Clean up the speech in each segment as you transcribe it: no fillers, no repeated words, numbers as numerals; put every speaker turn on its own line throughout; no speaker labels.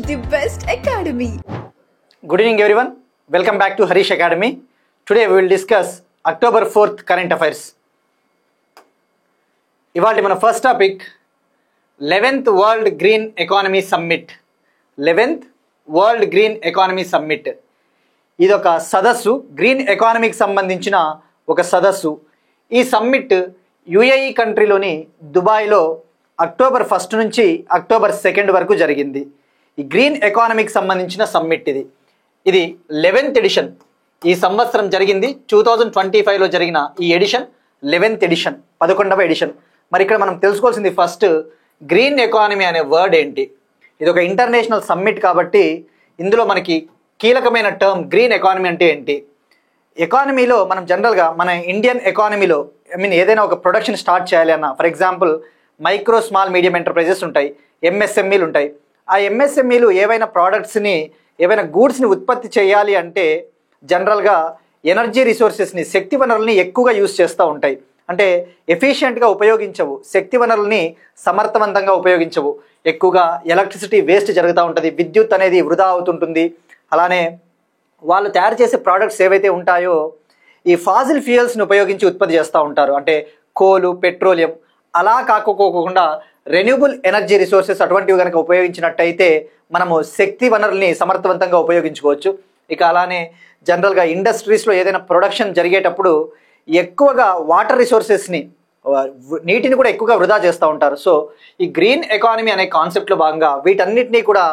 the best academy.
Good evening everyone. Welcome back to Harish Academy. Today we will discuss October 4th current affairs. ఇవాల్టి మన first topic 11th world green economy summit. 11th world green economy summit ఇది ఒక సదస్సు, green ఎకానమీకి సంబంధించిన ఒక సదస్సు. ఈ సమ్మిట్ యుఏఈ కంట్రీలోని దుబాయ్లో అక్టోబర్ 1 నుంచి అక్టోబర్ 2 వరకు జరిగింది. ఈ గ్రీన్ ఎకానమీకి సంబంధించిన సమ్మిట్ ఇది 11th ఎడిషన్. ఈ సంవత్సరం జరిగింది 2025లో జరిగిన ఈ ఎడిషన్ 11th ఎడిషన్, 11వ ఎడిషన్. మరి ఇక్కడ మనం తెలుసుకోవాల్సింది ఫస్ట్ గ్రీన్ ఎకానమీ అనే వర్డ్ ఏంటి. ఇది ఒక ఇంటర్నేషనల్ సమ్మిట్ కాబట్టి ఇందులో మనకి కీలకమైన టర్మ్ గ్రీన్ ఎకానమీ అంటే ఏంటి. ఎకానమీలో మనం జనరల్గా మన ఇండియన్ ఎకానమీలో ఏదైనా ఒక ప్రొడక్షన్ స్టార్ట్ చేయాలి అన్న, for example micro small medium enterprises ఉంటాయి, ఎంఎస్ఎంఈలు ఉంటాయి. ఆ ఎంఎస్ఎంఈలు ఏవైనా ప్రోడక్ట్స్ని, ఏవైనా గూడ్స్ని ఉత్పత్తి చేయాలి అంటే జనరల్గా ఎనర్జీ రిసోర్సెస్ని, శక్తి వనరుల్ని ఎక్కువగా యూజ్ చేస్తూ ఉంటాయి. అంటే ఎఫిషియెంట్గా ఉపయోగించవు, శక్తి వనరుల్ని సమర్థవంతంగా ఉపయోగించవు, ఎక్కువగా ఎలక్ట్రిసిటీ వేస్ట్ జరుగుతూ ఉంటుంది, విద్యుత్ అనేది వృధా అవుతుంటుంది. అలానే వాళ్ళు తయారు చేసే ప్రోడక్ట్స్ ఏవైతే ఉంటాయో ఈ ఫాజిల్ ఫ్యూయల్స్ని ఉపయోగించి ఉత్పత్తి చేస్తూ ఉంటారు. అంటే కోలు, పెట్రోలియం. అలా కాకపోకుండా రెన్యూబుల్ ఎనర్జీ రిసోర్సెస్ అటువంటివి కనుక ఉపయోగించినట్టయితే మనము శక్తి వనరుల్ని సమర్థవంతంగా ఉపయోగించుకోవచ్చు. ఇక అలానే జనరల్గా ఇండస్ట్రీస్లో ఏదైనా ప్రొడక్షన్ జరిగేటప్పుడు ఎక్కువగా వాటర్ రిసోర్సెస్ని, నీటిని కూడా ఎక్కువగా వృధా చేస్తూ ఉంటారు. సో ఈ గ్రీన్ ఎకానమీ అనే కాన్సెప్ట్లో భాగంగా వీటన్నిటినీ కూడా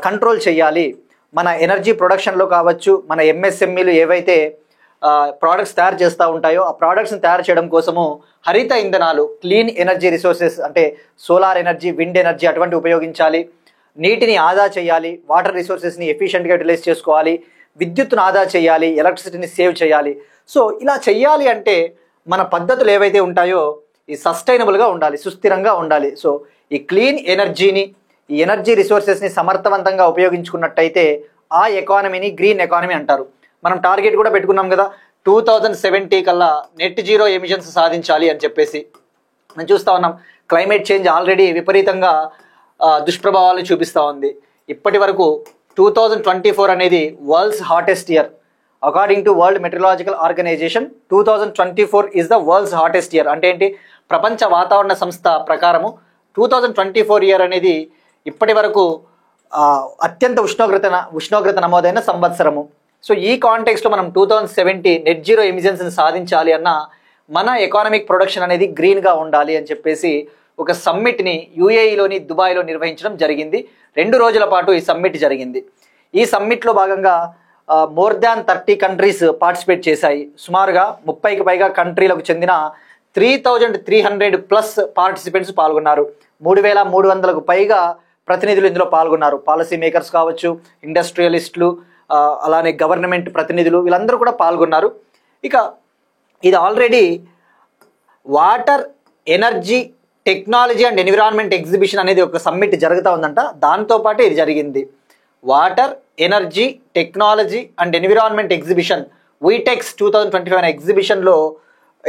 కంట్రోల్ చేయాలి. మన ఎనర్జీ ప్రొడక్షన్లో కావచ్చు, మన ఎంఎస్ఎంఈలు ఏవైతే ప్రోడక్ట్స్ తయారు చేస్తూ ఉంటాయో ఆ ప్రోడక్ట్స్ని తయారు చేయడం కోసము హరిత ఇంధనాలు, క్లీన్ ఎనర్జీ రిసోర్సెస్ అంటే సోలార్ ఎనర్జీ, విండ్ ఎనర్జీ అటువంటి ఉపయోగించాలి. నీటిని ఆదా చేయాలి, వాటర్ రిసోర్సెస్ని ఎఫిషియెంట్గా యూటిలైజ్ చేసుకోవాలి, విద్యుత్తును ఆదా చేయాలి, ఎలక్ట్రిసిటీని సేవ్ చేయాలి. సో ఇలా చెయ్యాలి అంటే మన పద్ధతులు ఏవైతే ఉంటాయో ఈ సస్టైనబుల్గా ఉండాలి, సుస్థిరంగా ఉండాలి. సో ఈ క్లీన్ ఎనర్జీని, ఈ ఎనర్జీ రిసోర్సెస్ని సమర్థవంతంగా ఉపయోగించుకున్నట్టయితే ఆ ఎకానమీని గ్రీన్ ఎకానమీ అంటారు. మనం టార్గెట్ కూడా పెట్టుకున్నాం కదా, 2070 కల్లా నెట్ జీరో ఎమిషన్స్ సాధించాలి అని చెప్పేసి. మనం చూస్తూ ఉన్నాం క్లైమేట్ చేంజ్ ఆల్రెడీ విపరీతంగా దుష్ప్రభావాలను చూపిస్తూ ఉంది. ఇప్పటి వరకు 2024 అనేది world's hottest year. According to world meteorological organisation 2024 is the world's hottest year. అంటే ఏంటి, ప్రపంచ వాతావరణ సంస్థ ప్రకారము 2024 ఇయర్ అనేది ఇప్పటి వరకు అత్యంత ఉష్ణోగ్రత నమోదైన సంవత్సరము. సో ఈ కాంటెక్స్లో మనం 2070 నెట్ జీరో ఎమిషన్స్ని సాధించాలి అన్న మన ఎకానమిక్ ప్రొడక్షన్ అనేది గ్రీన్గా ఉండాలి అని చెప్పేసి ఒక సమ్మిట్ని యుఏఈలోని దుబాయ్లో నిర్వహించడం జరిగింది. 2 రోజుల పాటు ఈ సమ్మిట్ జరిగింది. ఈ సమ్మిట్లో భాగంగా మోర్ దాన్ 30 కంట్రీస్ పార్టిసిపేట్ చేశాయి. సుమారుగా 30కి పైగా కంట్రీలకు చెందిన 3300+ పార్టిసిపెంట్స్ పాల్గొన్నారు. 3300కు పైగా ప్రతినిధులు ఇందులో పాల్గొన్నారు. పాలసీ మేకర్స్ కావచ్చు, ఇండస్ట్రియలిస్టులు, అలానే గవర్నమెంట్ ప్రతినిధులు, వీళ్ళందరూ కూడా పాల్గొన్నారు. ఇక ఇది already water, energy, technology and environment exhibition అనేది ఒక సమ్మిట్ జరుగుతూ ఉందంట. దాంతోపాటు ఇది జరిగింది. Water, energy, technology and environment exhibition, WETEX 2025 అనే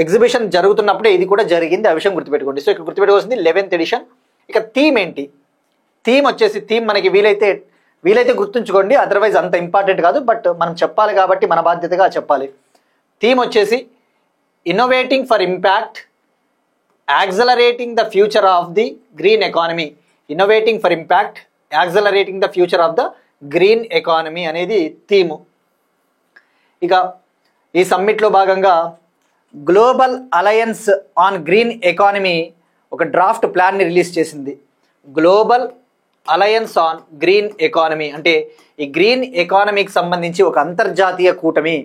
ఎగ్జిబిషన్ జరుగుతున్నప్పుడే ఇది కూడా జరిగింది. ఆ విషయం గుర్తుపెట్టుకోండి. సో ఇక్కడ గుర్తుపెట్టుకోవాల్సింది 11th ఎడిషన్. ఇక థీమ్ ఏంటి, థీమ్ వచ్చేసి, థీమ్ మనకి వీలైతే గుర్తుంచుకోండి, అదర్వైజ్ అంత ఇంపార్టెంట్ కాదు, బట్ మనం చెప్పాలి కాబట్టి మన బాధ్యతగా చెప్పాలి. థీమ్ వచ్చేసి innovating for impact, accelerating the future of the green economy. Innovating for impact, accelerating the future of the green economy అనేది థీము. ఇక ఈ సమ్మిట్లో భాగంగా global alliance on green economy ఒక డ్రాఫ్ట్ ప్లాన్ని రిలీజ్ చేసింది. Global alliance on green economy అంటే ఈ గ్రీన్ ఎకానమీకి సంబంధించి ఒక అంతర్జాతీయ కూటమి.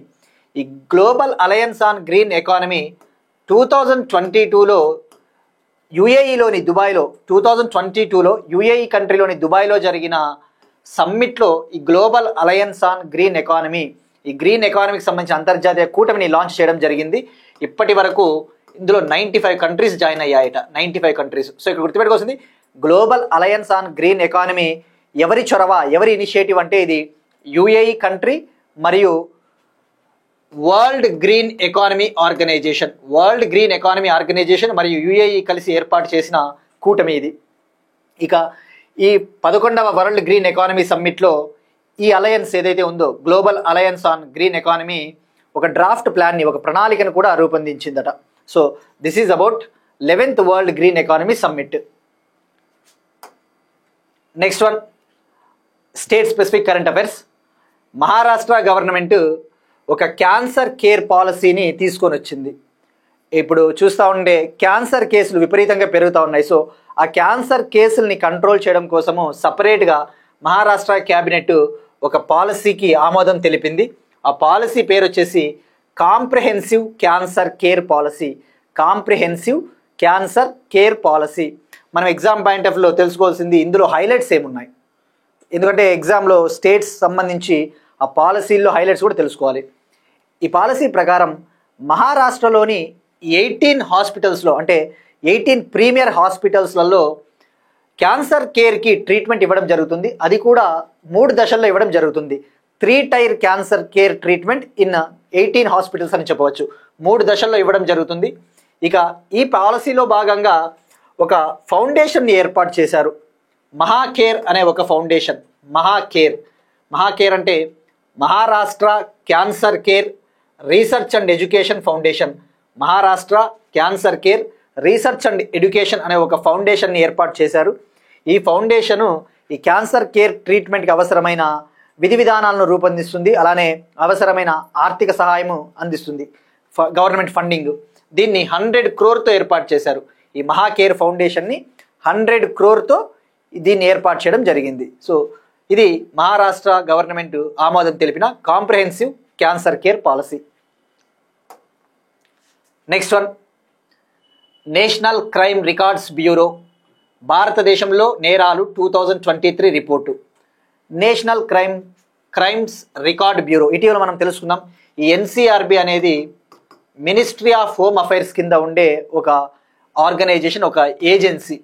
ఈ global alliance on green economy 2022లో యుఏఈలోని దుబాయ్లో, 2022లో యుఏఈ కంట్రీలోని దుబాయ్లో జరిగిన సమ్మిట్లో ఈ global alliance on green economy, ఈ గ్రీన్ ఎకానమీకి సంబంధించిన అంతర్జాతీయ కూటమిని లాంచ్ చేయడం జరిగింది. ఇప్పటి వరకు ఇందులో 95 కంట్రీస్ జాయిన్ అయ్యాయట, 95 కంట్రీస్. సో ఇక్కడ గుర్తుపెట్టుకోవాల్సింది global alliance on green economy ఎవరి చొరవ, ఎవరి ఇనిషియేటివ్ అంటే ఇది యుఏఈ కంట్రీ మరియు వరల్డ్ గ్రీన్ ఎకానమీ ఆర్గనైజేషన్ మరియు యుఏఈ కలిసి ఏర్పాటు చేసిన కూటమి ఇది. ఇక ఈ 11వ వరల్డ్ గ్రీన్ ఎకానమీ సమ్మిట్లో ఈ అలయన్స్ ఏదైతే ఉందో global alliance on green economy ఒక డ్రాఫ్ట్ ప్లాన్ని, ఒక ప్రణాళికను కూడా రూపొందించిందట. So this is about 11th world green economy summit. Next one, state specific current affairs. Maharashtra government ఒక క్యాన్సర్ కేర్ పాలసీని తీసుకొని వచ్చింది. ఇప్పుడు చూస్తూ ఉండే క్యాన్సర్ కేసులు విపరీతంగా పెరుగుతూ ఉన్నాయి. సో ఆ క్యాన్సర్ కేసుల్ని కంట్రోల్ చేయడం కోసము సపరేట్గా మహారాష్ట్ర క్యాబినెట్ ఒక పాలసీకి ఆమోదం తెలిపింది. ఆ పాలసీ పేరు వచ్చేసి comprehensive cancer care policy. Comprehensive cancer care policy. మనం ఎగ్జామ్ పాయింట్ ఆఫ్ వ్యూలో తెలుసుకోవాల్సింది ఇందులో హైలైట్స్ ఏమున్నాయి, ఎందుకంటే ఎగ్జామ్లో స్టేట్స్ సంబంధించి ఆ పాలసీల్లో హైలైట్స్ కూడా తెలుసుకోవాలి. ఈ పాలసీ ప్రకారం మహారాష్ట్రలోని 18 హాస్పిటల్స్లో, అంటే 18 ప్రీమియర్ హాస్పిటల్స్లలో క్యాన్సర్ కేర్కి ట్రీట్మెంట్ ఇవ్వడం జరుగుతుంది. అది కూడా 3 దశల్లో ఇవ్వడం జరుగుతుంది. 3 tier cancer care treatment in 18 hospitals అని చెప్పవచ్చు. 3 దశల్లో ఇవ్వడం జరుగుతుంది. ఇక ఈ పాలసీలో భాగంగా ఒక ఫౌండేషన్ని ఏర్పాటు చేశారు. మహాకేర్ అనే ఒక ఫౌండేషన్. మహాకేర్ అంటే Maharashtra cancer care research and education foundation. Maharashtra cancer care research and education అనే ఒక ఫౌండేషన్ని ఏర్పాటు చేశారు. ఈ ఫౌండేషను ఈ క్యాన్సర్ కేర్ ట్రీట్మెంట్కి అవసరమైన విధి విధానాలను రూపొందిస్తుంది, అలానే అవసరమైన ఆర్థిక సహాయము అందిస్తుంది, గవర్నమెంట్ ఫండింగ్. దీన్ని 100 crore ఏర్పాటు చేశారు. ఈ మహాకేర్ ఫౌండేషన్ని 100 crore దీన్ని ఏర్పాటు చేయడం జరిగింది. సో ఇది మహారాష్ట్ర గవర్నమెంట్ ఆమోదం తెలిపిన comprehensive cancer care policy. Next one, national crime records bureau. భారతదేశంలో నేరాలు 2023 report. National crimes record bureau ఇటీవల మనం తెలుసుకుందాం. ఈ ఎన్సిఆర్బి అనేది మినిస్ట్రీ ఆఫ్ హోమ్ అఫైర్స్ కింద ఉండే ఒక ఆర్గనైజేషన్, ఒక ఏజెన్సీ.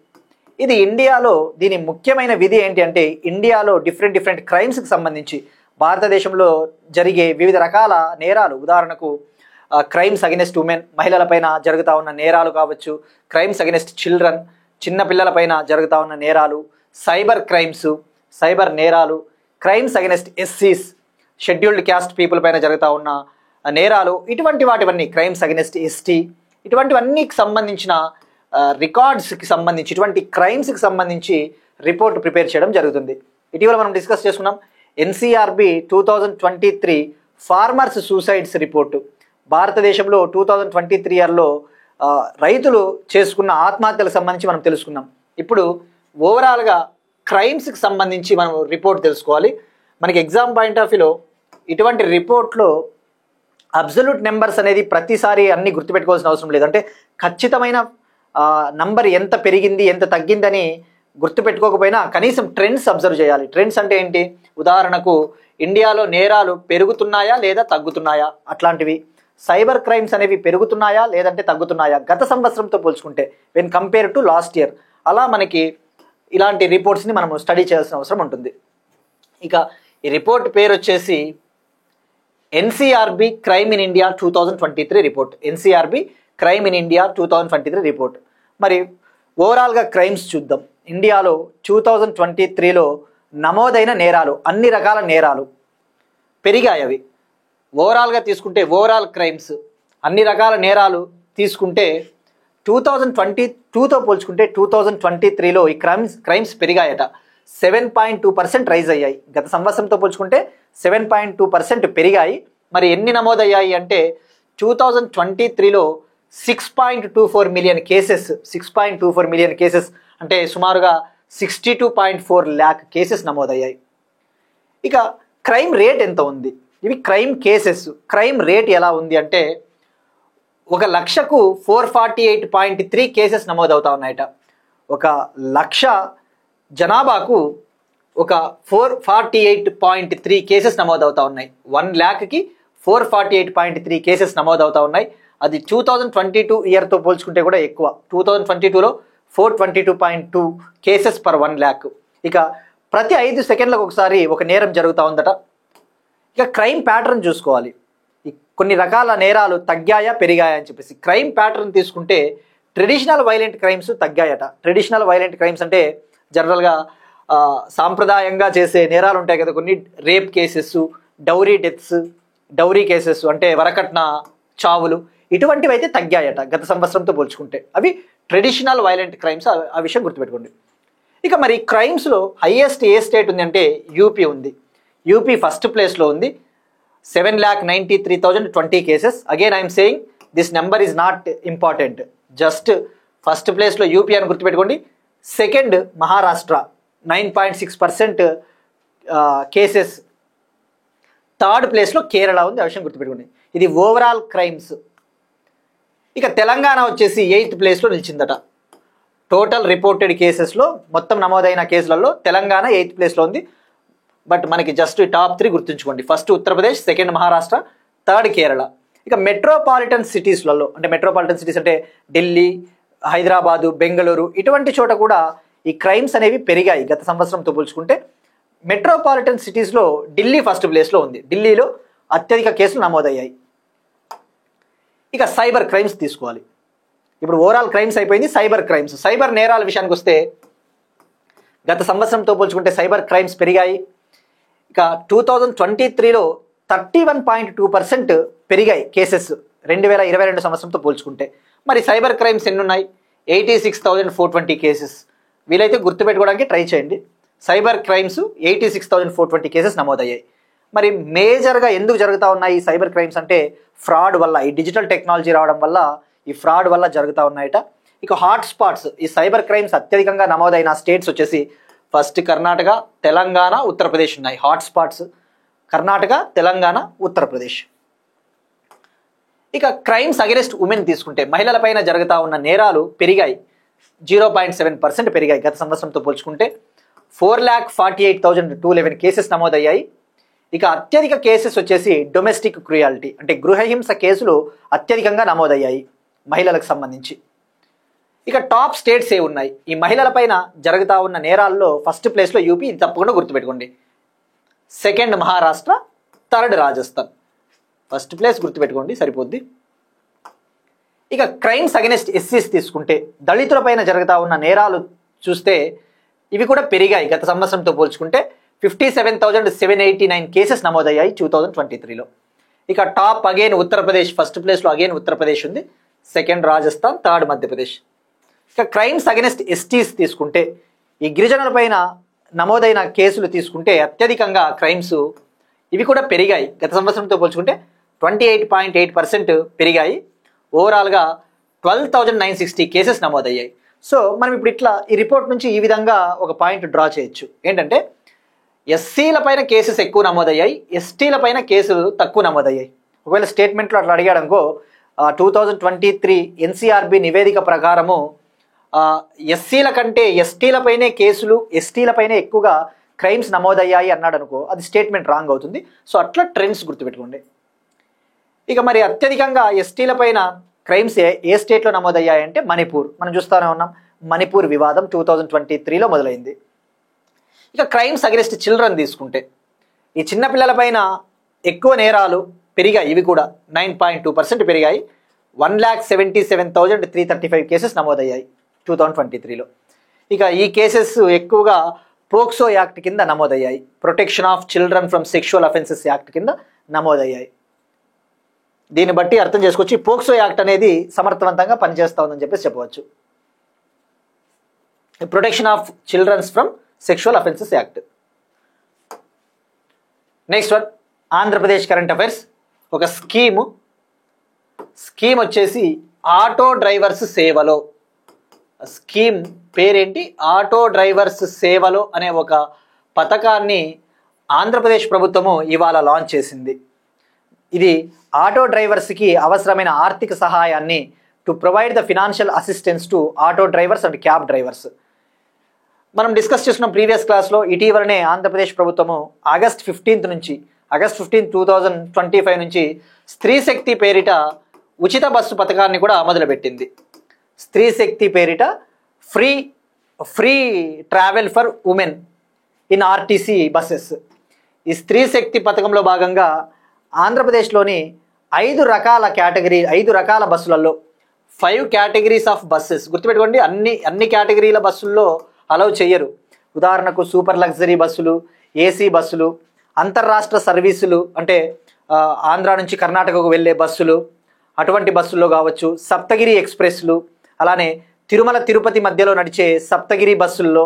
ఇది ఇండియాలో దీని ముఖ్యమైన విధి ఏంటి అంటే, ఇండియాలో డిఫరెంట్ క్రైమ్స్కి సంబంధించి భారతదేశంలో జరిగే వివిధ రకాల నేరాలు, ఉదాహరణకు క్రైమ్స్ అగెనెస్ట్ ఉమెన్, మహిళలపైన జరుగుతూ ఉన్న నేరాలు కావచ్చు, క్రైమ్స్ అగెనెస్ట్ చిల్డ్రన్, చిన్న పిల్లలపైన జరుగుతూ ఉన్న నేరాలు, సైబర్ క్రైమ్స్, సైబర్ నేరాలు, క్రైమ్స్ అగెనెస్ట్ ఎస్సీస్, షెడ్యూల్డ్ క్యాస్ట్ పీపుల్ పైన జరుగుతూ ఉన్న నేరాలు, ఇటువంటి వాటివన్నీ, క్రైమ్స్ అగెనెస్ట్ ఎస్టీ, ఇటువంటివన్నీకి సంబంధించిన రికార్డ్స్కి సంబంధించి, ఇటువంటి క్రైమ్స్కి సంబంధించి రిపోర్ట్ ప్రిపేర్ చేయడం జరుగుతుంది. ఇటీవల మనం డిస్కస్ చేసుకున్నాం ఎన్సిఆర్బి 2023 ఫార్మర్స్ సూసైడ్స్ రిపోర్టు. భారతదేశంలో 2023 ఇయర్లో రైతులు చేసుకున్న ఆత్మహత్యలకు సంబంధించి మనం తెలుసుకున్నాం. ఇప్పుడు ఓవరాల్గా క్రైమ్స్కి సంబంధించి మనం రిపోర్ట్ తెలుసుకోవాలి. మనకి ఎగ్జామ్ పాయింట్ ఆఫ్ వ్యూలో ఇటువంటి రిపోర్ట్లో అబ్సల్యూట్ నెంబర్స్ అనేది ప్రతిసారి అన్ని గుర్తుపెట్టుకోవాల్సిన అవసరం లేదు. అంటే ఖచ్చితమైన నంబర్ ఎంత పెరిగింది ఎంత తగ్గిందని గుర్తుపెట్టుకోకపోయినా కనీసం ట్రెండ్స్ అబ్జర్వ్ చేయాలి. ట్రెండ్స్ అంటే ఏంటి, ఉదాహరణకు ఇండియాలో నేరాలు పెరుగుతున్నాయా లేదా తగ్గుతున్నాయా, అట్లాంటివి. సైబర్ క్రైమ్స్ అనేవి పెరుగుతున్నాయా లేదంటే తగ్గుతున్నాయా గత సంవత్సరంతో పోల్చుకుంటే, when compare to last year. అలా మనకి ఇలాంటి రిపోర్ట్స్ని మనము స్టడీ చేయాల్సిన అవసరం ఉంటుంది. ఇక ఈ రిపోర్ట్ పేరు వచ్చేసి NCRB crime in India 2023 report. NCRB crime in India 2023 report. మరి ఓవరాల్గా క్రైమ్స్ చూద్దాం. ఇండియాలో 2023లో నమోదైన నేరాలు, అన్ని రకాల నేరాలు పెరిగాయి. అవి ఓవరాల్గా తీసుకుంటే, ఓవరాల్ క్రైమ్స్ అన్ని రకాల నేరాలు తీసుకుంటే 2022తో పోల్చుకుంటే 2023లో ఈ క్రైమ్స్ పెరిగాయట. 7.2% రైజ్ అయ్యాయి. గత సంవత్సరంతో పోల్చుకుంటే 7.2% పెరిగాయి. మరి ఎన్ని నమోదయ్యాయి అంటే 2023లో 6.24 మిలియన్ కేసెస్, 6.24 మిలియన్ కేసెస్ అంటే సుమారుగా 62.4 lakh కేసెస్ నమోదయ్యాయి. ఇక క్రైమ్ రేట్ ఎంత ఉంది, ఇవి క్రైమ్ కేసెస్. క్రైమ్ రేట్ ఎలా ఉంది అంటే 1,00,000కు 448.3 కేసెస్ నమోదవుతా ఉన్నాయట. 1,00,000 జనాభాకు ఒక 448.3 కేసెస్ నమోదవుతా ఉన్నాయి. 1,00,000కి 448.3 కేసెస్ నమోదవుతా ఉన్నాయి. అది 2022 ఇయర్తో పోల్చుకుంటే కూడా ఎక్కువ. 2022లో 422.2 కేసెస్ పర్ 1,00,000. ఇక ప్రతి 5 సెకండ్లకు ఒకసారి ఒక నేరం జరుగుతూ ఉందట. ఇక క్రైమ్ ప్యాటర్న్ చూసుకోవాలి. కొన్ని రకాల నేరాలు తగ్గాయా పెరిగాయా అని చెప్పేసి క్రైమ్ ప్యాటర్న్ తీసుకుంటే ట్రెడిషనల్ వైలెంట్ క్రైమ్స్ తగ్గాయట. ట్రెడిషనల్ వైలెంట్ క్రైమ్స్ అంటే జనరల్గా సాంప్రదాయంగా చేసే నేరాలు ఉంటాయి కదా కొన్ని, rape cases, dowry deaths, dowry cases అంటే వరకట్న చావులు, ఇటువంటివి అయితే తగ్గాయట గత సంవత్సరంతో పోల్చుకుంటే. అవి ట్రెడిషనల్ వైలెంట్ క్రైమ్స్, ఆ విషయం గుర్తుపెట్టుకోండి. ఇక మరి క్రైమ్స్లో హైయెస్ట్ ఏ స్టేట్ ఉంది అంటే యూపీ ఉంది. యూపీ ఫస్ట్ ప్లేస్లో ఉంది, 7,93,020 cases. Again I'm saying this number is not important, just first ప్లేస్లో యూపీ అని గుర్తుపెట్టుకోండి. Second Maharashtra 9.6% cases. థర్డ్ ప్లేస్లో కేరళ ఉంది, ఆ విషయం గుర్తుపెట్టుకోండి. ఇది ఓవరాల్ క్రైమ్స్. ఇక తెలంగాణ వచ్చేసి 8th ప్లేస్లో నిలిచిందట. టోటల్ రిపోర్టెడ్ కేసెస్లో మొత్తం నమోదైన కేసులలో తెలంగాణ 8th ప్లేస్లో ఉంది. బట్ మనకి జస్ట్ టాప్ 3 గుర్తుంచుకోండి. First Uttar Pradesh, second Maharashtra, third Kerala. ఇక మెట్రోపాలిటన్ సిటీస్లలో అంటే మెట్రోపాలిటన్ సిటీస్ అంటే ఢిల్లీ, హైదరాబాదు, బెంగళూరు, ఇటువంటి చోట కూడా ఈ క్రైమ్స్ అనేవి పెరిగాయి గత సంవత్సరంతో పోల్చుకుంటే. మెట్రోపాలిటన్ సిటీస్లో ఢిల్లీ ఫస్ట్ ప్లేస్లో ఉంది. ఢిల్లీలో అత్యధిక కేసులు నమోదయ్యాయి. ఇక సైబర్ క్రైమ్స్ తీసుకోవాలి. ఇప్పుడు ఓవరాల్ క్రైమ్స్ అయిపోయింది, సైబర్ క్రైమ్స్. సైబర్ నేరాల విషయానికి వస్తే గత సంవత్సరంతో పోల్చుకుంటే సైబర్ క్రైమ్స్ పెరిగాయి. ఇక 2023లో 31.2% పెరిగాయి కేసెస్ 2022 సంవత్సరంతో పోల్చుకుంటే. మరి సైబర్ క్రైమ్స్ ఎన్ని ఉన్నాయి? 86,420 కేసెస్. వీలైతే గుర్తుపెట్టుకోవడానికి ట్రై చేయండి. సైబర్ క్రైమ్స్ 86,420 కేసెస్ నమోదయ్యాయి. మరి మేజర్గా ఎందుకు జరుగుతూ ఉన్నాయి ఈ సైబర్ క్రైమ్స్ అంటే ఫ్రాడ్ వల్ల, ఈ డిజిటల్ టెక్నాలజీ రావడం వల్ల ఈ ఫ్రాడ్ వల్ల జరుగుతూ ఉన్నాయట. ఇక హాట్ స్పాట్స్, ఈ సైబర్ క్రైమ్స్ అత్యధికంగా నమోదైన స్టేట్స్ వచ్చేసి ఫస్ట్ కర్ణాటక, తెలంగాణ, ఉత్తరప్రదేశ్ ఉన్నాయి. Hot spots Karnataka, Telangana, Uttar Pradesh. ఇక క్రైమ్స్ అగెనిస్ట్ ఉమెన్ తీసుకుంటే మహిళలపైన జరుగుతూ ఉన్న నేరాలు పెరిగాయి, 0.7% పెరిగాయి గత సంవత్సరంతో పోల్చుకుంటే. 4,48,211 కేసెస్ నమోదయ్యాయి. ఇక అత్యధిక కేసెస్ వచ్చేసి డొమెస్టిక్ క్రూయాలిటీ అంటే గృహహింస కేసులు అత్యధికంగా నమోదయ్యాయి మహిళలకు సంబంధించి. ఇక టాప్ స్టేట్స్ ఏ ఉన్నాయి ఈ మహిళలపైన జరుగుతూ ఉన్న నేరాల్లో? ఫస్ట్ ప్లేస్లో యూపీ, ఇది తప్పకుండా గుర్తుపెట్టుకోండి. Second Maharashtra, third Rajasthan. First place గుర్తుపెట్టుకోండి సరిపోద్ది. ఇక క్రైమ్స్ అగెనిస్ట్ ఎస్సీస్ తీసుకుంటే దళితులపైన జరుగుతూ ఉన్న నేరాలు చూస్తే ఇవి కూడా పెరిగాయి గత సంవత్సరంతో పోల్చుకుంటే. 57,789 కేసెస్ నమోదయ్యాయి 2023లో. ఇక టాప్ అగైన్ ఉత్తరప్రదేశ్, ఫస్ట్ ప్లేస్లో అగైన్ ఉత్తరప్రదేశ్ ఉంది, సెకండ్ రాజస్థాన్, థర్డ్ మధ్యప్రదేశ్. ఇక క్రైమ్స్ అగెనిస్ట్ ఎస్టీస్ తీసుకుంటే ఈ గిరిజనులపైన నమోదైన కేసులు తీసుకుంటే అత్యధికంగా క్రైమ్స్ ఇవి కూడా పెరిగాయి గత సంవత్సరంతో పోల్చుకుంటే. 28.8% పెరిగాయి. ఓవరాల్గా 12,960 కేసెస్ నమోదయ్యాయి. సో మనం ఇప్పుడు ఇట్లా ఈ రిపోర్ట్ నుంచి ఈ విధంగా ఒక పాయింట్ డ్రా చేయొచ్చు. ఏంటంటే ఎస్సీల పైన కేసెస్ ఎక్కువ నమోదయ్యాయి, ఎస్టీల పైన కేసులు తక్కువ నమోదయ్యాయి. ఒకవేళ స్టేట్మెంట్లో అట్లా అడిగాడనుకో 2023 ఎన్సీఆర్బి నివేదిక ప్రకారము ఎస్సీల కంటే ఎస్టీలపైనే కేసులు, ఎస్టీలపైనే ఎక్కువగా క్రైమ్స్ నమోదయ్యాయి అన్నాడు అనుకో, అది స్టేట్మెంట్ రాంగ్ అవుతుంది. సో అట్లా ట్రెండ్స్ గుర్తుపెట్టుకోండి. ఇక మరి అత్యధికంగా ఎస్టీల పైన క్రైమ్స్ ఏ స్టేట్లో నమోదయ్యాయంటే మణిపూర్. మనం చూస్తూనే ఉన్నాం, మణిపూర్ వివాదం 2023లో మొదలైంది. ఇక క్రైమ్స్ అగెనిస్ట్ చిల్డ్రన్ తీసుకుంటే ఈ చిన్నపిల్లలపైన ఎక్కువ నేరాలు పెరిగాయి, ఇవి కూడా 9.2% పెరిగాయి. 1,77,335 కేసెస్ నమోదయ్యాయి 2023లో. ఇక ఈ కేసెస్ ఎక్కువగా పోక్సో యాక్ట్ కింద నమోదయ్యాయి, protection of children from sexual offences act కింద నమోదయ్యాయి. దీన్ని బట్టి అర్థం చేసుకోవచ్చు పోక్సో యాక్ట్ అనేది సమర్థవంతంగా పనిచేస్తూ ఉందని చెప్పేసి చెప్పవచ్చు. Protection of childrens from sexual offences act. Next one Andhra Pradesh current affairs. ఒక స్కీమ్ వచ్చేసి ఆటో డ్రైవర్స్ సేవలో. స్కీమ్ పేరేంటి? ఆటో డ్రైవర్స్ సేవలో అనే ఒక పథకాన్ని ఆంధ్రప్రదేశ్ ప్రభుత్వము ఇవాళ లాంచ్ చేసింది. ఇది ఆటో డ్రైవర్స్కి అవసరమైన ఆర్థిక సహాయాన్ని to provide the financial assistance to auto drivers and cab drivers. మనం డిస్కస్ చేసిన ప్రీవియస్ క్లాస్లో ఇటీవలనే ఆంధ్రప్రదేశ్ ప్రభుత్వము ఆగస్ట్ 15 నుంచి, ఆగస్ట్ 15, 2025 నుంచి స్త్రీ శక్తి పేరిట ఉచిత బస్సు పథకాన్ని కూడా మొదలుపెట్టింది. స్త్రీ శక్తి పేరిట free travel for women in RTC buses. ఈ స్త్రీ శక్తి పథకంలో భాగంగా ఆంధ్రప్రదేశ్లోని 5 రకాల బస్సులలో 5 కేటగిరీస్ ఆఫ్ బస్సెస్ గుర్తుపెట్టుకోండి. అన్ని కేటగిరీల బస్సుల్లో అలౌ చేయరు. ఉదాహరణకు సూపర్ లగ్జరీ బస్సులు, ఏసీ బస్సులు, అంతర్రాష్ట్ర సర్వీసులు అంటే ఆంధ్ర నుంచి కర్ణాటకకు వెళ్ళే బస్సులు, అటువంటి బస్సుల్లో కావచ్చు, సప్తగిరి ఎక్స్ప్రెస్లు, అలానే తిరుమల తిరుపతి మధ్యలో నడిచే సప్తగిరి బస్సుల్లో,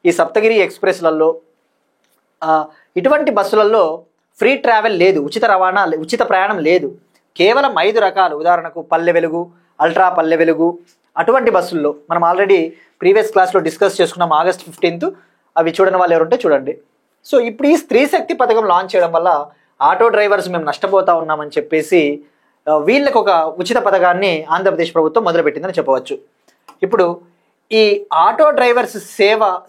ఈ సప్తగిరి ఎక్స్ప్రెస్లలో ఇటువంటి బస్సులలో ఫ్రీ ట్రావెల్ లేదు, ఉచిత రవాణా, ఉచిత ప్రయాణం లేదు. కేవలం 5 రకాలు, ఉదాహరణకు పల్లె వెలుగు, అల్ట్రా పల్లె వెలుగు, అటువంటి బస్సుల్లో మనం ఆల్రెడీ ప్రీవియస్ క్లాస్లో డిస్కస్ చేసుకున్నాం August 15th. అవి చూడని వాళ్ళు ఎవరుంటే చూడండి. సో ఇప్పుడు ఈ స్త్రీ శక్తి పథకం లాంచ్ చేయడం వల్ల ఆటో డ్రైవర్స్ మేము నష్టపోతా ఉన్నామని చెప్పేసి వీళ్ళకి ఒక ఉచిత పథకాన్ని ఆంధ్రప్రదేశ్ ప్రభుత్వం మొదలుపెట్టిందని చెప్పవచ్చు. ఇప్పుడు ఈ ఆటో డ్రైవర్స్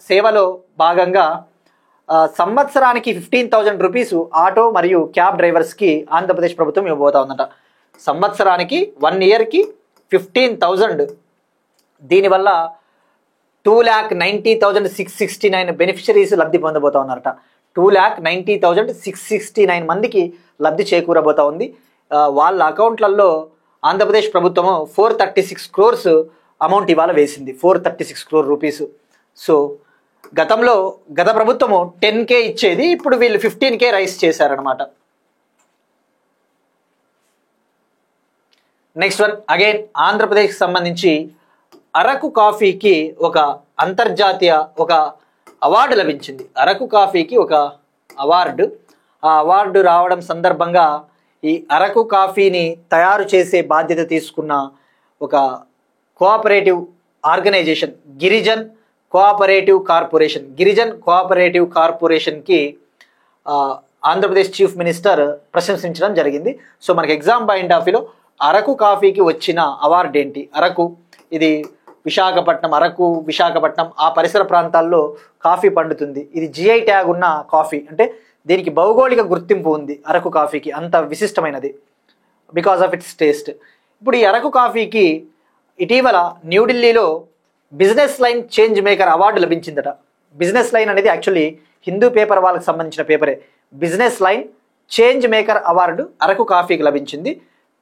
సేవలో భాగంగా సంవత్సరానికి 15,000 రూపీస్ ఆటో మరియు క్యాబ్ డ్రైవర్స్కి ఆంధ్రప్రదేశ్ ప్రభుత్వం ఇవ్వబోతా ఉందట. సంవత్సరానికి 1 ఇయర్కి 15,000. దీనివల్ల 2,90,669 బెనిఫిషరీస్ లబ్ధి పొందబోతా ఉన్నారట. 2,90,669 మందికి లబ్ధి చేకూరబోతా ఉంది. వాళ్ళ అకౌంట్లలో ఆంధ్రప్రదేశ్ ప్రభుత్వము 436 crores అమౌంట్ ఇవాళ వేసింది, 436 crore రూపీస్. సో గత ప్రభుత్వము 10K ఇచ్చేది, ఇప్పుడు వీళ్ళు 15K రైస్ చేశారనమాట. నెక్స్ట్ వన్ అగైన్ ఆంధ్రప్రదేశ్కి సంబంధించి అరకు కాఫీకి ఒక అంతర్జాతీయ ఒక అవార్డు లభించింది. అరకు కాఫీకి ఒక అవార్డు, ఆ అవార్డు రావడం సందర్భంగా ఈ అరకు కాఫీని తయారు చేసే బాధ్యత తీసుకున్న ఒక కోఆపరేటివ్ ఆర్గనైజేషన్ గిరిజన్ కోఆపరేటివ్ కార్పొరేషన్కి ఆంధ్రప్రదేశ్ చీఫ్ మినిస్టర్ ప్రశంసించడం జరిగింది. సో మనకి ఎగ్జామ్ పాయింట్ ఆఫ్ వ్యూలో అరకు కాఫీకి వచ్చిన అవార్డు ఏంటి? అరకు, ఇది విశాఖపట్నం ఆ పరిసర ప్రాంతాల్లో కాఫీ పండుతుంది. ఇది GI ట్యాగ్ ఉన్న కాఫీ, అంటే దీనికి భౌగోళిక గుర్తింపు ఉంది అరకు కాఫీకి, అంత విశిష్టమైనది బికాస్ ఆఫ్ ఇట్స్ టేస్ట్. ఇప్పుడు ఈ అరకు కాఫీకి ఇటీవల న్యూఢిల్లీలో business line change maker award లభించిందట. బిజినెస్ లైన్ అనేది యాక్చువల్లీ హిందూ పేపర్ వాళ్ళకి సంబంధించిన పేపరే. Business line change maker award Araku కాఫీకి లభించింది.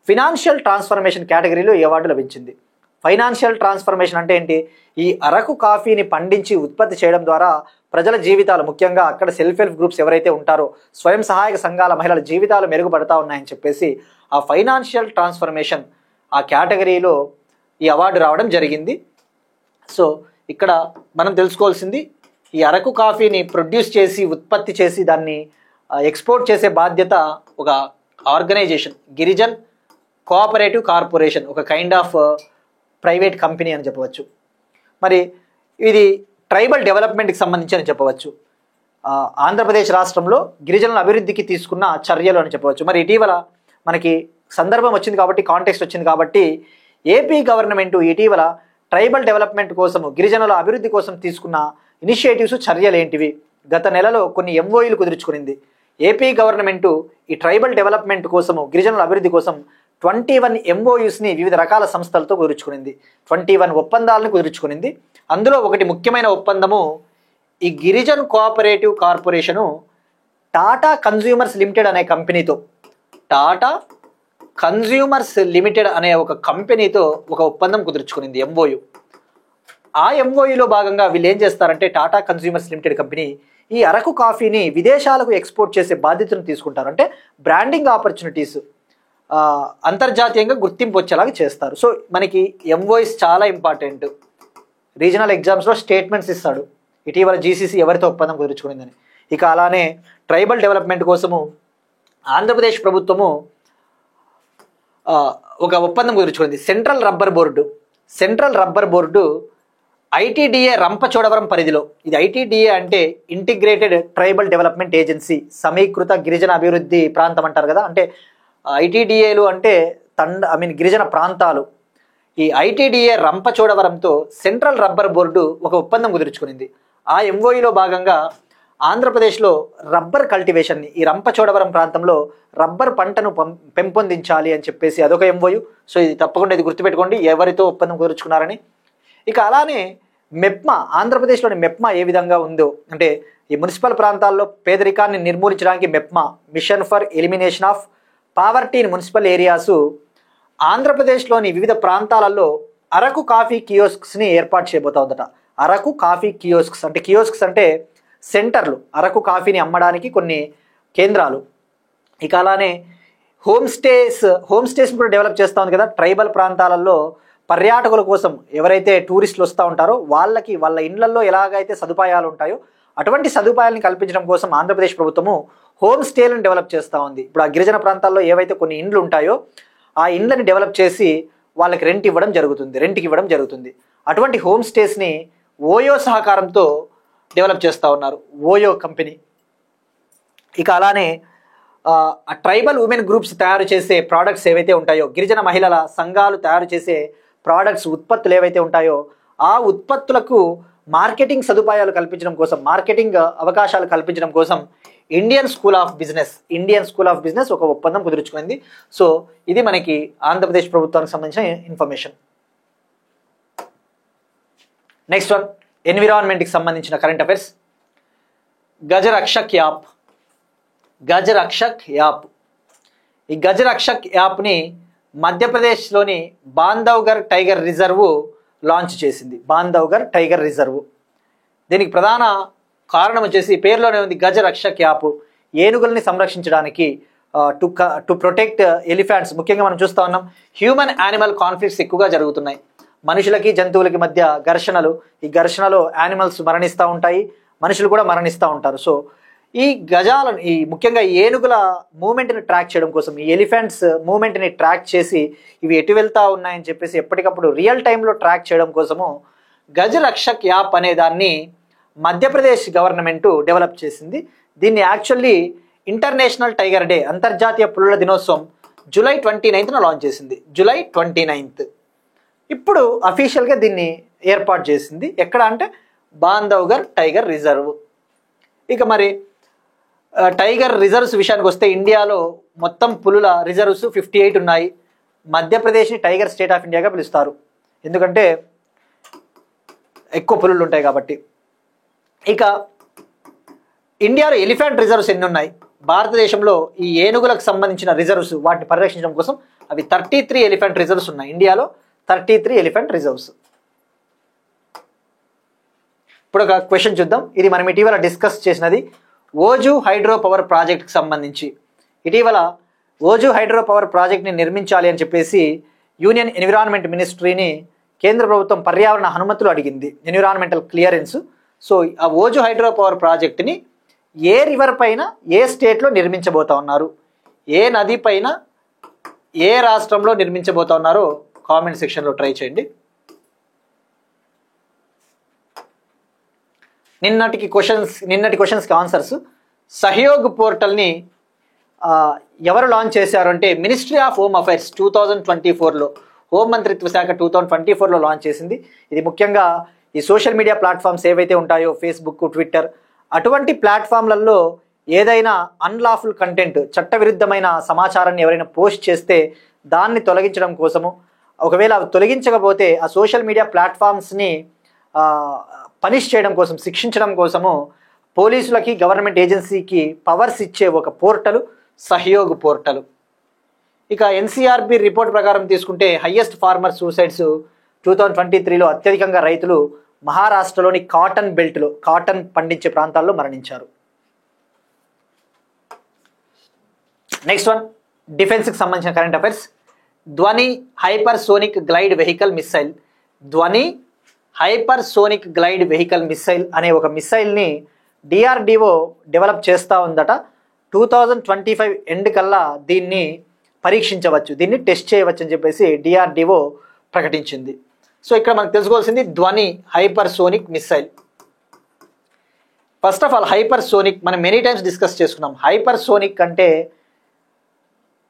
ఫినాన్షియల్ ట్రాన్స్ఫర్మేషన్ కేటగిరీలో ఈ అవార్డు లభించింది. ఫైనాన్షియల్ ట్రాన్స్ఫర్మేషన్ అంటే ఏంటి? ఈ అరకు కాఫీని పండించి ఉత్పత్తి చేయడం ద్వారా ప్రజల జీవితాలు, ముఖ్యంగా అక్కడ సెల్ఫ్ హెల్ప్ గ్రూప్స్ ఎవరైతే ఉంటారో స్వయం సహాయక సంఘాల మహిళల జీవితాలు మెరుగుపడతా ఉన్నాయని చెప్పేసి ఆ ఫైనాన్షియల్ ట్రాన్స్ఫర్మేషన్ ఆ కేటగిరీలో ఈ అవార్డు రావడం జరిగింది. సో ఇక్కడ మనం తెలుసుకోవాల్సింది, ఈ అరకు కాఫీని ప్రొడ్యూస్ చేసి ఉత్పత్తి చేసి దాన్ని ఎక్స్పోర్ట్ చేసే బాధ్యత ఒక ఆర్గనైజేషన్ గిరిజన్ కోఆపరేటివ్ కార్పొరేషన్, ఒక కైండ్ ఆఫ్ ప్రైవేట్ కంపెనీ అని చెప్పవచ్చు. మరి ఇది ట్రైబల్ డెవలప్మెంట్కి సంబంధించి అని చెప్పవచ్చు. ఆంధ్రప్రదేశ్ రాష్ట్రంలో గిరిజనుల అభివృద్ధికి తీసుకున్న చర్యలు అని చెప్పవచ్చు. మరి ఇటీవల మనకి సందర్భం వచ్చింది కాబట్టి, కాంటెక్స్ట్ వచ్చింది కాబట్టి, ఏపీ గవర్నమెంట్ ఇటీవల ట్రైబల్ డెవలప్మెంట్ కోసము, గిరిజనుల అభివృద్ధి కోసం తీసుకున్న ఇనిషియేటివ్స్, చర్యలు ఏంటివి? గత నెలలో కొన్ని MOUలు కుదుర్చుకునింది ఏపీ గవర్నమెంటు. ఈ ట్రైబల్ డెవలప్మెంట్ కోసము, గిరిజనుల అభివృద్ధి కోసం 21 MOUsని వివిధ రకాల సంస్థలతో కుదుర్చుకునింది. 21 ఒప్పందాలను కుదుర్చుకునింది. అందులో ఒకటి ముఖ్యమైన ఒప్పందము, ఈ Girijan cooperative corporation Tata consumers limited అనే కంపెనీతో, టాటా కన్జ్యూమర్స్ లిమిటెడ్ అనే ఒక కంపెనీతో ఒక ఒప్పందం కుదుర్చుకునింది, MOU. ఆ MOUలో భాగంగా వీళ్ళు ఏం చేస్తారంటే, టాటా కన్జ్యూమర్స్ లిమిటెడ్ కంపెనీ ఈ అరకు కాఫీని విదేశాలకు ఎక్స్పోర్ట్ చేసే బాధ్యతను తీసుకుంటారు. అంటే బ్రాండింగ్ ఆపర్చునిటీస్, అంతర్జాతీయంగా గుర్తింపు వచ్చేలాగా చేస్తారు. సో మనకి MOUs చాలా ఇంపార్టెంట్. రీజనల్ ఎగ్జామ్స్లో స్టేట్మెంట్స్ ఇస్తాడు, ఇటీవల GCC ఎవరితో ఒప్పందం కుదుర్చుకునిందని. ఇక అలానే ట్రైబల్ డెవలప్మెంట్ కోసము ఆంధ్రప్రదేశ్ ప్రభుత్వము ఒక ఒప్పందం కుదుర్చుకుంది. Central rubber board ITDA Rampachodavaram పరిధిలో, ఇది ITDA అంటే ఇంటిగ్రేటెడ్ ట్రైబల్ డెవలప్మెంట్ ఏజెన్సీ, సమీకృత గిరిజన అభివృద్ధి ప్రాంతం అంటారు కదా, అంటే ITDAలు అంటే గిరిజన ప్రాంతాలు. ఈ ITDA రంపచోడవరంతో సెంట్రల్ రబ్బర్ బోర్డు ఒక ఒప్పందం కుదుర్చుకునింది. ఆ MOUలో భాగంగా ఆంధ్రప్రదేశ్లో రబ్బర్ కల్టివేషన్ని, ఈ రంపచోడవరం ప్రాంతంలో రబ్బర్ పంటను పెంపొందించాలి అని చెప్పేసి అదొక MOU. సో ఇది తప్పకుండా ఇది గుర్తుపెట్టుకోండి ఎవరితో ఒప్పందం కుదుర్చుకున్నారని. ఇక అలానే మెప్మా, ఆంధ్రప్రదేశ్లోని మెప్మా ఏ విధంగా ఉందో అంటే, ఈ మున్సిపల్ ప్రాంతాల్లో పేదరికాన్ని నిర్మూలించడానికి MEPMA, mission for elimination of poverty in municipal areas, ఆంధ్రప్రదేశ్లోని వివిధ ప్రాంతాలలో అరకు కాఫీ కియోస్క్స్ని ఏర్పాటు చేయబోతా ఉందట. Araku coffee kiosks. అంటే కియోస్క్స్ అంటే సెంటర్లు, అరకు కాఫీని అమ్మడానికి కొన్ని కేంద్రాలు. ఇక అలానే హోమ్ స్టేస్ కూడా డెవలప్ చేస్తూ ఉంది కదా. ట్రైబల్ ప్రాంతాలలో పర్యాటకుల కోసం ఎవరైతే టూరిస్టులు వస్తూ ఉంటారో వాళ్ళకి వాళ్ళ ఇండ్లలో ఎలాగైతే సదుపాయాలు ఉంటాయో అటువంటి సదుపాయాలను కల్పించడం కోసం ఆంధ్రప్రదేశ్ ప్రభుత్వము హోమ్ స్టేలను డెవలప్ చేస్తూ ఉంది. ఇప్పుడు ఆ గిరిజన ప్రాంతాల్లో ఏవైతే కొన్ని ఇండ్లు ఉంటాయో ఆ ఇండ్లని డెవలప్ చేసి వాళ్ళకి రెంట్కి ఇవ్వడం జరుగుతుంది. అటువంటి హోమ్ స్టేస్ని ఓయో సహకారంతో డెవలప్ చేస్తూ ఉన్నారు, ఓయో కంపెనీ. ఇక అలానే ఆ ట్రైబల్ ఉమెన్ గ్రూప్స్ తయారు చేసే ప్రోడక్ట్స్ ఏవైతే ఉంటాయో, గిరిజన మహిళల సంఘాలు తయారు చేసే ప్రోడక్ట్స్ ఉత్పత్తులు ఏవైతే ఉంటాయో ఆ ఉత్పత్తులకు మార్కెటింగ్ సదుపాయాలు కల్పించడం కోసం, మార్కెటింగ్ అవకాశాలు కల్పించడం కోసం ఇండియన్ స్కూల్ ఆఫ్ బిజినెస్ ఒక ఒప్పందం కుదుర్చుకుంది. సో ఇది మనకి ఆంధ్రప్రదేశ్ ప్రభుత్వానికి సంబంధించిన ఇన్ఫర్మేషన్. నెక్స్ట్ వన్, ఎన్విరాన్మెంట్కి సంబంధించిన కరెంట్ అఫైర్స్. గజరక్షక్ యాప్. ఈ గజరక్షక్ యాప్ని మధ్యప్రదేశ్లోని బాంధవ్గర్ టైగర్ రిజర్వ్ లాంచ్ చేసింది. దీనికి ప్రధాన కారణం వచ్చేసి పేరులోనే ఉంది, గజరక్షక్ యాప్. ఏనుగుల్ని సంరక్షించడానికి, టు ప్రొటెక్ట్ ఎలిఫెంట్స్. ముఖ్యంగా మనం చూస్తూ ఉన్నాం హ్యూమన్ యానిమల్ కాన్ఫ్లిక్ట్స్ ఎక్కువగా జరుగుతున్నాయి. మనుషులకి జంతువులకి మధ్య ఘర్షణలు. ఈ ఘర్షణలో యానిమల్స్ మరణిస్తూ ఉంటాయి, మనుషులు కూడా మరణిస్తూ ఉంటారు. సో ఈ గజాలను, ఈ ముఖ్యంగా ఏనుగుల మూమెంట్ని ట్రాక్ చేయడం కోసం, ఈ ఎలిఫెంట్స్ మూమెంట్ని ట్రాక్ చేసి ఇవి ఎటు వెళ్తూ ఉన్నాయని చెప్పేసి ఎప్పటికప్పుడు రియల్ టైంలో ట్రాక్ చేయడం కోసము గజరక్షక్ యాప్ అనే దాన్ని మధ్యప్రదేశ్ గవర్నమెంట్ డెవలప్ చేసింది. దీన్ని యాక్చువల్లీ ఇంటర్నేషనల్ టైగర్ డే, అంతర్జాతీయ పులుల దినోత్సవం జూలై 29న లాంచ్ చేసింది. జూలై 29. ఇప్పుడు అఫీషియల్గా దీన్ని ఏర్పాటు చేసింది. ఎక్కడ అంటే బాంధవ్గర్ టైగర్ రిజర్వ్. ఇక మరి టైగర్ రిజర్వ్స్ విషయానికి వస్తే ఇండియాలో మొత్తం పులుల రిజర్వ్స్ 58 ఉన్నాయి. మధ్యప్రదేశ్ని టైగర్ స్టేట్ ఆఫ్ ఇండియాగా పిలుస్తారు, ఎందుకంటే ఎక్కువ పులులు ఉంటాయి కాబట్టి. ఇక ఇండియాలో ఎలిఫెంట్ రిజర్వ్స్ ఎన్ని ఉన్నాయి? భారతదేశంలో ఈ ఏనుగులకు సంబంధించిన రిజర్వ్స్, వాటిని పరిరక్షించడం కోసం అవి 33 ఎలిఫెంట్ రిజర్వ్స్ ఉన్నాయి. ఇండియాలో 33 ఎలిఫెంట్ రిజర్వ్స్. ఇప్పుడు ఒక క్వశ్చన్ చూద్దాం. ఇది మనం ఇటీవల డిస్కస్ చేసినది ఓజు హైడ్రో పవర్ ప్రాజెక్ట్కి సంబంధించి. ఇటీవల ఓజు హైడ్రో పవర్ ప్రాజెక్ట్ని నిర్మించాలి అని చెప్పేసి యూనియన్ ఎన్విరాన్మెంట్ మినిస్ట్రీని కేంద్ర ప్రభుత్వం పర్యావరణ అనుమతులు అడిగింది, ఎన్విరాన్మెంటల్ క్లియరెన్స్. సో ఆ ఓజు హైడ్రో పవర్ ప్రాజెక్ట్ని ఏ రివర్ పైన ఏ స్టేట్లో నిర్మించబోతా ఉన్నారు, ఏ నది పైన ఏ రాష్ట్రంలో నిర్మించబోతా ఉన్నారో కామెంట్ సెక్షన్లో ట్రై చేయండి. నిన్నటి క్వశ్చన్స్కి ఆన్సర్స్. సహయోగ్ పోర్టల్ని ఎవరు లాంచ్ చేశారు అంటే మినిస్ట్రీ ఆఫ్ హోమ్ అఫైర్స్ 2024లో, హోంమంత్రిత్వ శాఖ 2024లో లాంచ్ చేసింది. ఇది ముఖ్యంగా ఈ సోషల్ మీడియా ప్లాట్ఫామ్స్ ఏవైతే ఉంటాయో, ఫేస్బుక్, ట్విట్టర్, అటువంటి ప్లాట్ఫామ్లలో ఏదైనా అన్లాఫుల్ కంటెంట్, చట్టవిరుద్ధమైన సమాచారాన్ని ఎవరైనా పోస్ట్ చేస్తే దాన్ని తొలగించడం కోసము, ఒకవేళ తొలగించకపోతే ఆ సోషల్ మీడియా ప్లాట్ఫామ్స్ని పనిష్ చేయడం కోసం, శిక్షించడం కోసము పోలీసులకి, గవర్నమెంట్ ఏజెన్సీకి పవర్స్ ఇచ్చే ఒక పోర్టల్ సహయోగ్ పోర్టల్. ఇక ఎన్సీఆర్బి రిపోర్ట్ ప్రకారం తీసుకుంటే హయ్యెస్ట్ ఫార్మర్ సూసైడ్స్ 2023లో అత్యధికంగా రైతులు మహారాష్ట్రలోని కాటన్ బెల్ట్లో, కాటన్ పండించే ప్రాంతాల్లో మరణించారు. నెక్స్ట్ వన్, డిఫెన్స్కి సంబంధించిన కరెంట్ అఫైర్స్. ధ్వని హైపర్సోనిక్ గ్లైడ్ వెహికల్ మిస్సైల్. ధ్వని హైపర్సోనిక్ గ్లైడ్ వెహికల్ మిస్సైల్ అనే ఒక మిస్సైల్ని డిఆర్డిఓ డెవలప్ చేస్తూ ఉందట. 2025 ఎండ్ కల్లా దీన్ని పరీక్షించవచ్చు, దీన్ని టెస్ట్ చేయవచ్చు అని చెప్పేసి డిఆర్డిఓ ప్రకటించింది. సో ఇక్కడ మనకు తెలుసుకోవాల్సింది ధ్వని hypersonic missile. First of all hypersonic మనం మెనీ టైమ్స్ డిస్కస్ చేసుకున్నాం. హైపర్సోనిక్ అంటే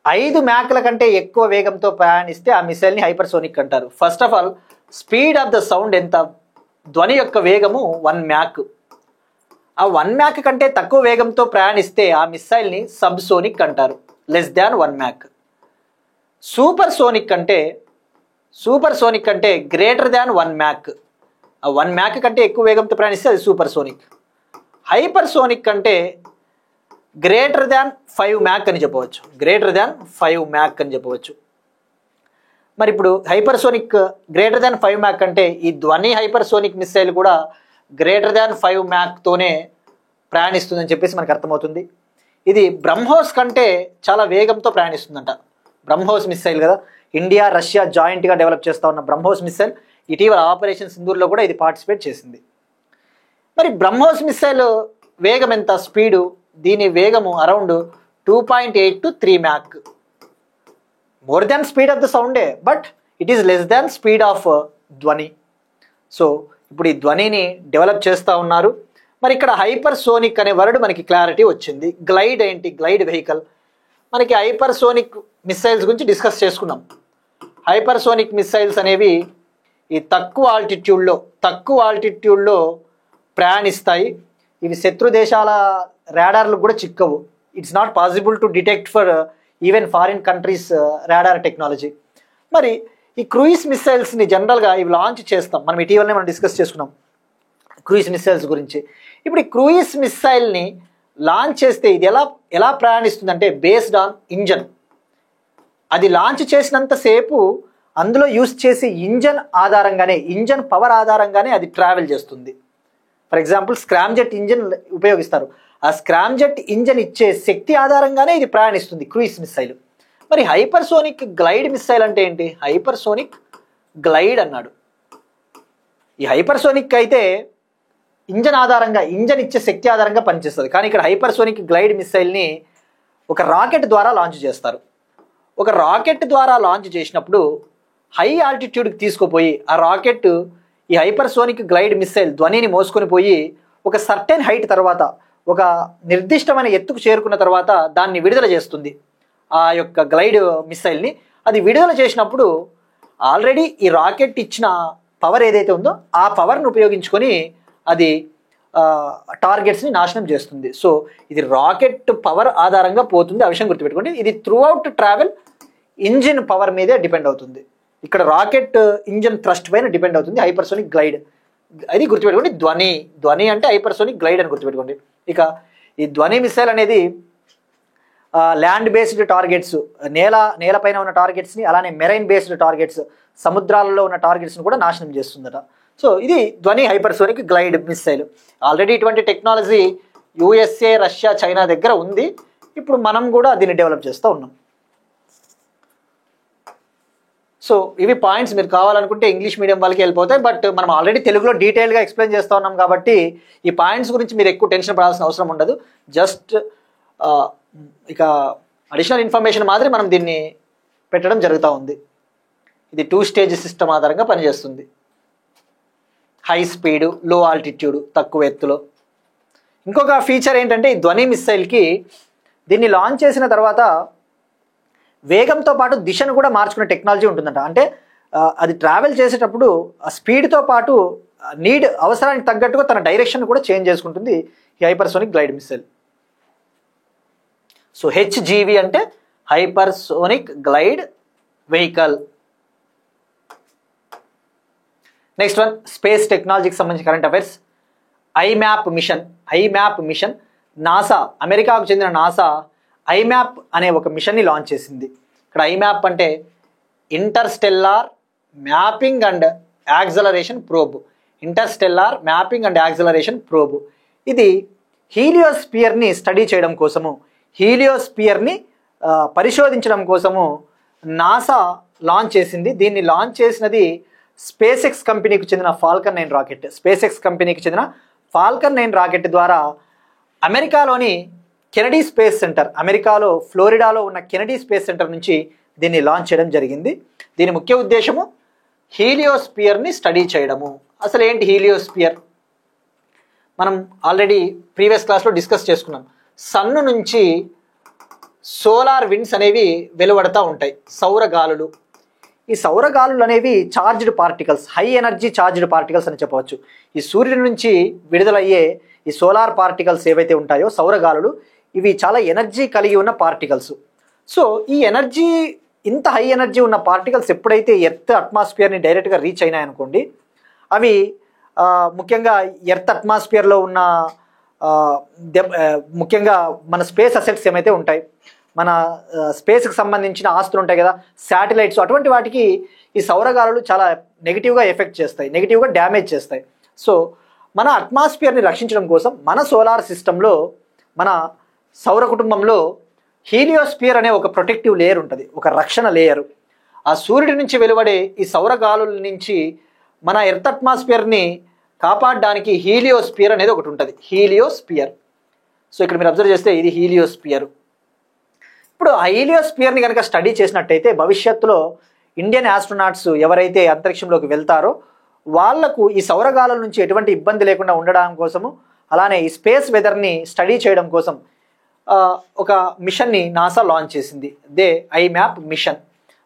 5 మ్యాక్ల కంటే ఎక్కువ వేగంతో ప్రయాణిస్తే ఆ మిసైల్ని హైపర్సోనిక్ అంటారు. First of all speed of the sound ఎంత? ధ్వని యొక్క వేగము 1 మ్యాక్. ఆ 1 మ్యాక్ కంటే తక్కువ వేగంతో ప్రయాణిస్తే ఆ మిసైల్ని సబ్సోనిక్ అంటారు, less than 1 Mach. Supersonic అంటే గ్రేటర్ దాన్ 1 మ్యాక్. ఆ 1 మ్యాక్ కంటే ఎక్కువ వేగంతో ప్రయాణిస్తే అది సూపర్ సోనిక్. హైపర్సోనిక్ అంటే గ్రేటర్ దాన్ 5 మ్యాక్ అని చెప్పవచ్చు, గ్రేటర్ దాన్ 5 మ్యాక్ అని చెప్పవచ్చు. మరి ఇప్పుడు హైపర్సోనిక్ గ్రేటర్ దాన్ 5 మ్యాక్ అంటే ఈ ధ్వని హైపర్సోనిక్ మిసైల్ కూడా గ్రేటర్ దాన్ 5 మ్యాక్తోనే ప్రయాణిస్తుందని చెప్పేసి మనకు అర్థమవుతుంది. ఇది బ్రహ్మోస్ కంటే చాలా వేగంతో ప్రయాణిస్తుందంట. బ్రహ్మోస్ మిసైల్ కదా, ఇండియా రష్యా జాయింట్గా డెవలప్ చేస్తూ ఉన్న బ్రహ్మోస్ మిసైల్ ఇటీవల ఆపరేషన్ సింధూర్లో కూడా ఇది పార్టిసిపేట్ చేసింది. మరి బ్రహ్మోస్ మిసైల్ వేగం ఎంత, స్పీడు, దీని వేగము around 2.8 to 3 Mach. More than speed of the సౌండే, but it is less than speed of ధ్వని. సో ఇప్పుడు ఈ ధ్వనిని డెవలప్ చేస్తూ ఉన్నారు. మరి ఇక్కడ హైపర్సోనిక్ అనే వర్డ్ మనకి క్లారిటీ వచ్చింది. గ్లైడ్ ఏంటి, గ్లైడ్ వెహికల్. మనకి హైపర్సోనిక్ మిసైల్స్ గురించి డిస్కస్ చేసుకున్నాం. హైపర్సోనిక్ మిసైల్స్ అనేవి ఈ తక్కువ ఆల్టిట్యూడ్లో ప్రయాణిస్తాయి. ఇవి శత్రు దేశాల రాడార్లకు కూడా చిక్కవు. It's not possible to detect for even foreign countries radar technology. మరి ఈ క్రూయిజ్ మిసైల్స్ని జనరల్గా ఇవి లాంచ్ చేస్తాం. మనం ఇటీవలనే మనం డిస్కస్ చేసుకున్నాం క్రూయిజ్ మిసైల్స్ గురించి. ఇప్పుడు ఈ క్రూయిజ్ మిసైల్ని లాంచ్ చేస్తే ఇది ఎలా ప్రయాణిస్తుందంటే బేస్డ్ ఆన్ ఇంజన్. అది లాంచ్ చేసినంతసేపు అందులో యూస్ చేసే ఇంజన్ పవర్ ఆధారంగానే అది ట్రావెల్ చేస్తుంది. ఫర్ ఎగ్జాంపుల్ స్క్రామ్జెట్ ఇంజన్ ఉపయోగిస్తారు. ఆ స్క్రామ్జెట్ ఇంజన్ ఇచ్చే శక్తి ఆధారంగానే ఇది ప్రయాణిస్తుంది క్రూయిజ్ మిసైల్. మరి హైపర్సోనిక్ గ్లైడ్ మిసైల్ అంటే ఏంటి? హైపర్సోనిక్ గ్లైడ్ అన్నాడు. ఈ హైపర్సోనిక్ అయితే ఇంజన్ ఇచ్చే శక్తి ఆధారంగా పనిచేస్తుంది. కానీ ఇక్కడ హైపర్సోనిక్ గ్లైడ్ మిసైల్ని ఒక రాకెట్ ద్వారా లాంచ్ చేస్తారు. ఒక రాకెట్ ద్వారా లాంచ్ చేసినప్పుడు హై ఆల్టిట్యూడ్కి తీసుకుపోయి ఆ రాకెట్ ఈ హైపర్సోనిక్ గ్లైడ్ మిసైల్ ధ్వనిని మోసుకొని పోయి ఒక సర్టెన్ హైట్ తర్వాత, ఒక నిర్దిష్టమైన ఎత్తుకు చేరుకున్న తర్వాత దాన్ని విడుదల చేస్తుంది. ఆ యొక్క గ్లైడ్ మిసైల్ని అది విడుదల చేసినప్పుడు ఆల్రెడీ ఈ రాకెట్ ఇచ్చిన పవర్ ఏదైతే ఉందో ఆ పవర్ని ఉపయోగించుకొని అది టార్గెట్స్ని నాశనం చేస్తుంది. సో ఇది రాకెట్ పవర్ ఆధారంగా పోతుంది. ఆ విషయం గుర్తుపెట్టుకోండి. ఇది through out travel engine power మీదే డిపెండ్ అవుతుంది. ఇక్కడ రాకెట్ ఇంజిన్ థ్రస్ట్ పైన డిపెండ్ అవుతుంది హైపర్సోనిక్ గ్లైడ్. అది గుర్తుపెట్టుకోండి. ధ్వని అంటే హైపర్సోనిక్ గ్లైడ్ అని గుర్తుపెట్టుకోండి. ఇక ఈ ధ్వని మిసైల్ అనేది ల్యాండ్ బేస్డ్ టార్గెట్స్, నేలపైన ఉన్న టార్గెట్స్ని, అలానే మెరైన్ బేస్డ్ టార్గెట్స్, సముద్రాలలో ఉన్న టార్గెట్స్ని కూడా నాశనం చేస్తుందట. సో ఇది ధ్వని హైపర్సోనిక్ గ్లైడ్ మిసైల్. ఆల్రెడీ ఇటువంటి టెక్నాలజీ యూఎస్ఏ, రష్యా, చైనా దగ్గర ఉంది. ఇప్పుడు మనం కూడా దీన్ని డెవలప్ చేస్తూ ఉన్నాం. సో ఇవి పాయింట్స్. మీరు కావాలనుకుంటే ఇంగ్లీష్ మీడియం వాళ్ళకి వెళ్ళిపోతాయి. బట్ మనం ఆల్రెడీ తెలుగులో డీటెయిల్గా ఎక్స్ప్లెయిన్ చేస్తూ ఉన్నాం కాబట్టి ఈ పాయింట్స్ గురించి మీరు ఎక్కువ టెన్షన్ పడాల్సిన అవసరం ఉండదు. జస్ట్ ఇక అడిషనల్ ఇన్ఫర్మేషన్ మాదిరి మనం దీన్ని పెట్టడం జరుగుతూ ఉంది. ఇది 2 స్టేజ్ సిస్టమ్ ఆధారంగా పనిచేస్తుంది. హై స్పీడు, లో ఆల్టిట్యూడ్, తక్కువ ఎత్తులో. ఇంకొక ఫీచర్ ఏంటంటే ఈ ధ్వని మిసైల్కి దీన్ని లాంచ్ చేసిన తర్వాత వేగంతో పాటు దిశను కూడా మార్చుకునే టెక్నాలజీ ఉంటుందంట. అంటే అది ట్రావెల్ చేసేటప్పుడు ఆ స్పీడ్తో పాటు అవసరానికి తగ్గట్టుగా తన డైరెక్షన్ కూడా చేంజ్ చేసుకుంటుంది ఈ హైపర్సోనిక్ గ్లైడ్ మిసైల్. సో హెచ్జివి అంటే hypersonic glide vehicle. Next one, space టెక్నాలజీకి సంబంధించిన కరెంట్ అఫైర్స్. ఐమ్యాప్ మిషన్ నాసా, అమెరికాకు చెందిన నాసా ఐమ్యాప్ అనే ఒక మిషన్ని లాంచ్ చేసింది. ఇక్కడ ఐమ్యాప్ అంటే Interstellar mapping and acceleration probe. ఇది హీలియోస్పియర్ని స్టడీ చేయడం కోసము, హీలియోస్పియర్ని పరిశోధించడం కోసము నాసా లాంచ్ చేసింది. దీన్ని లాంచ్ చేసినది స్పేస్ ఎక్స్ కంపెనీకి చెందిన ఫాల్కన్ 9 రాకెట్. స్పేస్ ఎక్స్ కంపెనీకి చెందిన ఫాల్కన్ 9 రాకెట్ ద్వారా అమెరికాలోని కెనడీ స్పేస్ సెంటర్, అమెరికాలో ఫ్లోరిడాలో ఉన్న కెనడీ స్పేస్ సెంటర్ నుంచి దీన్ని లాంచ్ చేయడం జరిగింది. దీని ముఖ్య ఉద్దేశము హీలియోస్పియర్ని స్టడీ చేయడము. అసలు ఏంటి హీలియోస్పియర్? మనం ఆల్రెడీ ప్రీవియస్ క్లాస్లో డిస్కస్ చేసుకున్నాం. సన్ను నుంచి సోలార్ విండ్స్ అనేవి వెలువడతా ఉంటాయి, సౌరగాలులు. ఈ సౌరగాలులు అనేవి charged particles, high energy charged particles అని చెప్పవచ్చు. ఈ సూర్యుడి నుంచి విడుదలయ్యే ఈ సోలార్ పార్టికల్స్ ఏవైతే ఉంటాయో సౌరగాలులు, ఇవి చాలా ఎనర్జీ కలిగి ఉన్న పార్టికల్స్. సో ఈ ఎనర్జీ, ఇంత హై ఎనర్జీ ఉన్న పార్టికల్స్ ఎప్పుడైతే ఎర్త్ అట్మాస్ఫియర్ని డైరెక్ట్గా రీచ్ అయినాయనుకోండి, అవి ముఖ్యంగా ఎర్త్ అట్మాస్ఫియర్లో ఉన్న ముఖ్యంగా మన స్పేస్ అసెట్స్ ఏమైతే ఉంటాయి, మన స్పేస్కి సంబంధించిన ఆస్తులు ఉంటాయి కదా, శాటిలైట్స్, అటువంటి వాటికి ఈ సౌరగాలులు చాలా నెగిటివ్గా ఎఫెక్ట్ చేస్తాయి, నెగిటివ్గా డ్యామేజ్ చేస్తాయి. సో మన అట్మాస్ఫియర్ని రక్షించడం కోసం మన సోలార్ సిస్టంలో, మన సౌర కుటుంబంలో హీలియోస్ఫియర్ అనే ఒక ప్రొటెక్టివ్ లేయర్ ఉంటుంది, ఒక రక్షణ లేయరు. ఆ సూర్యుడి నుంచి వెలువడే ఈ సౌరగాలుల నుంచి మన ఎర్త్ అట్మాస్ఫియర్ని కాపాడడానికి హీలియోస్ఫియర్ అనేది ఒకటి ఉంటుంది, హీలియోస్ఫియర్. సో ఇక్కడ మీరు అబ్జర్వ్ చేస్తే ఇది హీలియోస్ఫియర్. ఇప్పుడు ఆ హీలియోస్ఫియర్ని కనుక స్టడీ చేసినట్టయితే భవిష్యత్తులో ఇండియన్ ఆస్ట్రోనాట్స్ ఎవరైతే అంతరిక్షంలోకి వెళ్తారో వాళ్లకు ఈ సౌరగాలుల నుంచి ఎటువంటి ఇబ్బంది లేకుండా ఉండడం కోసము, అలానే ఈ స్పేస్ వెదర్ని స్టడీ చేయడం కోసం ఒక మిషన్ని నాసా లాంచ్ చేసింది, దే ఐమ్యాప్ మిషన్.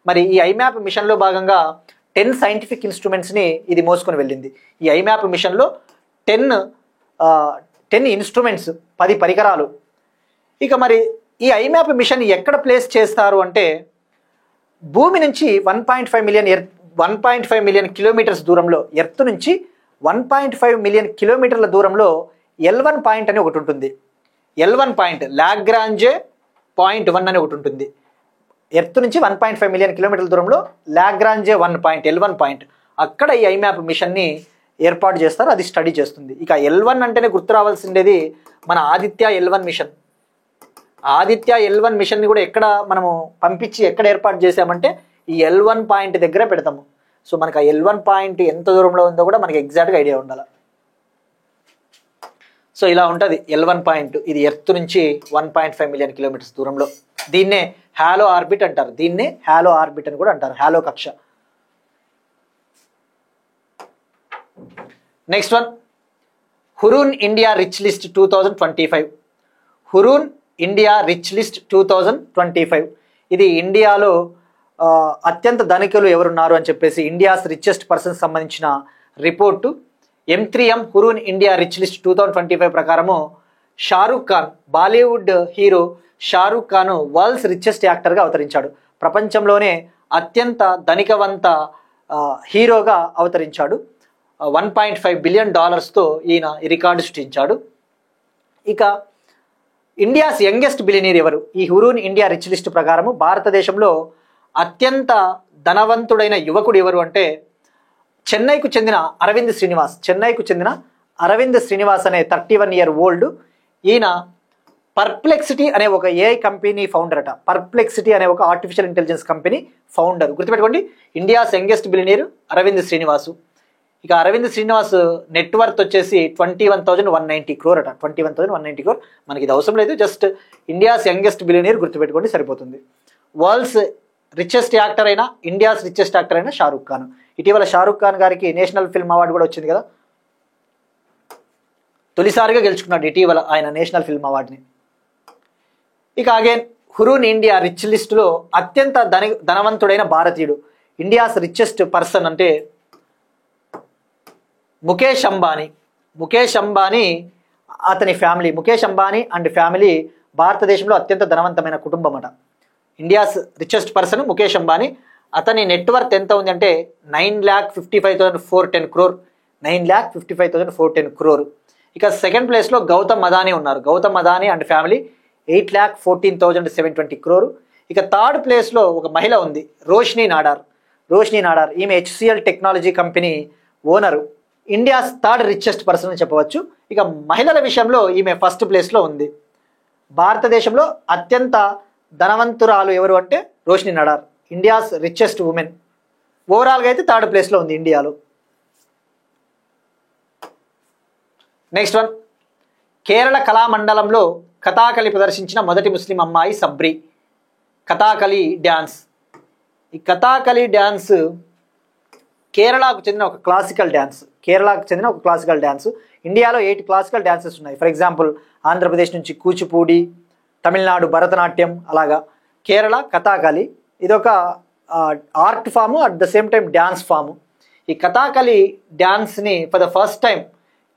మరి ఈ ఐమ్యాప్ మిషన్లో భాగంగా 10 సైంటిఫిక్ ఇన్స్ట్రుమెంట్స్ని ఇది మోసుకొని వెళ్ళింది. ఈ ఐమ్యాప్ మిషన్లో 10 ఇన్స్ట్రుమెంట్స్, 10 పరికరాలు. ఇక మరి ఈ ఐమ్యాప్ మిషన్ ఎక్కడ ప్లేస్ చేస్తారు అంటే భూమి నుంచి 1.5 మిలియన్ కిలోమీటర్స్ దూరంలో, ఎర్త్ నుంచి 1.5 మిలియన్ కిలోమీటర్ల దూరంలో L1 పాయింట్ అని ఒకటి ఉంటుంది. L1 పాయింట్, లాగ్రాంజే పాయింట్ 1 అని ఒకటి ఉంటుంది. ఎర్త్ నుంచి 1.5 మిలియన్ కిలోమీటర్ల దూరంలో లాగ్రాంజే 1 పాయింట్, L1 పాయింట్, అక్కడ ఈ ఐమ్యాప్ మిషన్ని ఏర్పాటు చేస్తారు, అది స్టడీ చేస్తుంది. ఇక L1 అంటేనే గుర్తు రావాల్సిండేది మన Aditya L1 machine. Aditya L1 మిషన్ని కూడా ఎక్కడ మనము పంపించి ఎక్కడ ఏర్పాటు చేసామంటే ఈ L1 పాయింట్ దగ్గర పెడతాము. సో మనకు ఆ L1 పాయింట్ ఎంత దూరంలో ఉందో కూడా మనకి ఎగ్జాక్ట్గా ఐడియా ఉండాలి. సో ఇలా ఉంటుంది L1 పాయింట్, ఇది ఎర్త్ నుంచి 1.5 మిలియన్ కిలోమీటర్స్ దూరంలో. దీన్నే హాలో ఆర్బిట్ అంటారు, దీన్నే హాలో ఆర్బిట్ అని కూడా అంటారు, హాలో కక్ష. Next one, Hurun India rich list 2025. Hurun India rich list 2025 ఇది ఇండియాలో అత్యంత ధనికులు ఎవరున్నారు అని చెప్పేసి ఇండియాస్ రిచెస్ట్ పర్సన్స్ సంబంధించిన report. M3M Hurun India rich list 2025 ప్రకారము Shahrukh Khan, Bollywood hero Shahrukh Khan world's richest యాక్టర్గా అవతరించాడు. ప్రపంచంలోనే అత్యంత ధనికవంత హీరోగా అవతరించాడు. $1.5 బిలియన్ ఈయన ఈ రికార్డు సృష్టించాడు. ఇక ఇండియాస్ యంగెస్ట్ బిలియనీర్ ఎవరు? ఈ హురూన్ ఇండియా రిచ్ లిస్ట్ ప్రకారము భారతదేశంలో అత్యంత ధనవంతుడైన యువకుడు ఎవరు అంటే చెన్నైకు చెందిన అరవింద్ శ్రీనివాస్. చెన్నైకు చెందిన అరవింద్ శ్రీనివాస్ అనే 31 ఇయర్ ఓల్డ్. ఈయన పర్ప్లెక్సిటీ అనే ఒక ఏఐ కంపెనీ ఫౌండర్ అట. పర్ప్లెక్సిటీ అనే ఒక ఆర్టిఫిషియల్ ఇంటెలిజెన్స్ కంపెనీ ఫౌండర్. గుర్తుపెట్టుకోండి, India's youngest billionaire Aravind Srinivas. ఇక అరవింద్ శ్రీనివాస్ నెట్వర్త్ వచ్చేసి 21,190 crore అట. 21,190 crore. మనకి ఇది అవసరం లేదు, జస్ట్ ఇండియాస్ యంగెస్ట్ బిలియనీర్ గుర్తుపెట్టుకోండి సరిపోతుంది. వరల్డ్స్ రిచెస్ట్ యాక్టర్ అయినా, ఇండియాస్ రిచెస్ట్ యాక్టర్ అయినా షారూక్ ఖాన్. ఇటీవల షారూక్ ఖాన్ గారికి నేషనల్ ఫిల్మ్ అవార్డు కూడా వచ్చింది కదా, తొలిసారిగా గెలుచుకున్నాడు ఇటీవల ఆయన నేషనల్ ఫిల్మ్ అవార్డుని. ఇక అగైన్ హురూన్ ఇండియా రిచ్ లిస్టులో అత్యంత ధనవంతుడైన భారతీయుడు, ఇండియాస్ రిచెస్ట్ పర్సన్ అంటే ముఖేష్ అంబానీ. ముఖేష్ అంబానీ అతని family, Mukesh Ambani and family భారతదేశంలో అత్యంత ధనవంతమైన కుటుంబం అట. India's richest person Mukesh Ambani. అతని నెట్వర్త్ ఎంత ఉంది అంటే 9,55,410 crore. 9,55,410 crore. ఇక సెకండ్ ప్లేస్లో గౌతమ్ అదానీ ఉన్నారు. Gautam Adani and family 8,14,720 crore. ఇక థర్డ్ ప్లేస్లో ఒక మహిళ ఉంది, రోష్ని నాడార్. రోష్ని నాడార్ ఈమె HCL technology company owner. India's third richest person అని చెప్పవచ్చు. ఇక మహిళల విషయంలో ఈమె ఫస్ట్ ప్లేస్లో ఉంది. భారతదేశంలో అత్యంత ధనవంతురాలు ఎవరు అంటే Roshni Nadar, India's richest women. ఓవరాల్గా అయితే థర్డ్ ప్లేస్లో ఉంది ఇండియాలో. నెక్స్ట్ వన్, కేరళ కళామండలంలో కథాకళి ప్రదర్శించిన మొదటి ముస్లిం అమ్మాయి సబ్రీ. కథాకళి డ్యాన్స్. ఈ కథాకళి డ్యాన్స్ కేరళకు చెందిన ఒక క్లాసికల్ డ్యాన్స్. కేరళకు చెందిన ఒక క్లాసికల్ డ్యాన్స్. ఇండియాలో 8 క్లాసికల్ డ్యాన్సెస్ ఉన్నాయి. ఫర్ ఎగ్జాంపుల్ ఆంధ్రప్రదేశ్ నుంచి కూచిపూడి, తమిళనాడు భరతనాట్యం, అలాగా కేరళ కథాకళి. ఇదొక art form, at the same time dance form. ఈ కథాకళి డ్యాన్స్ని for the first time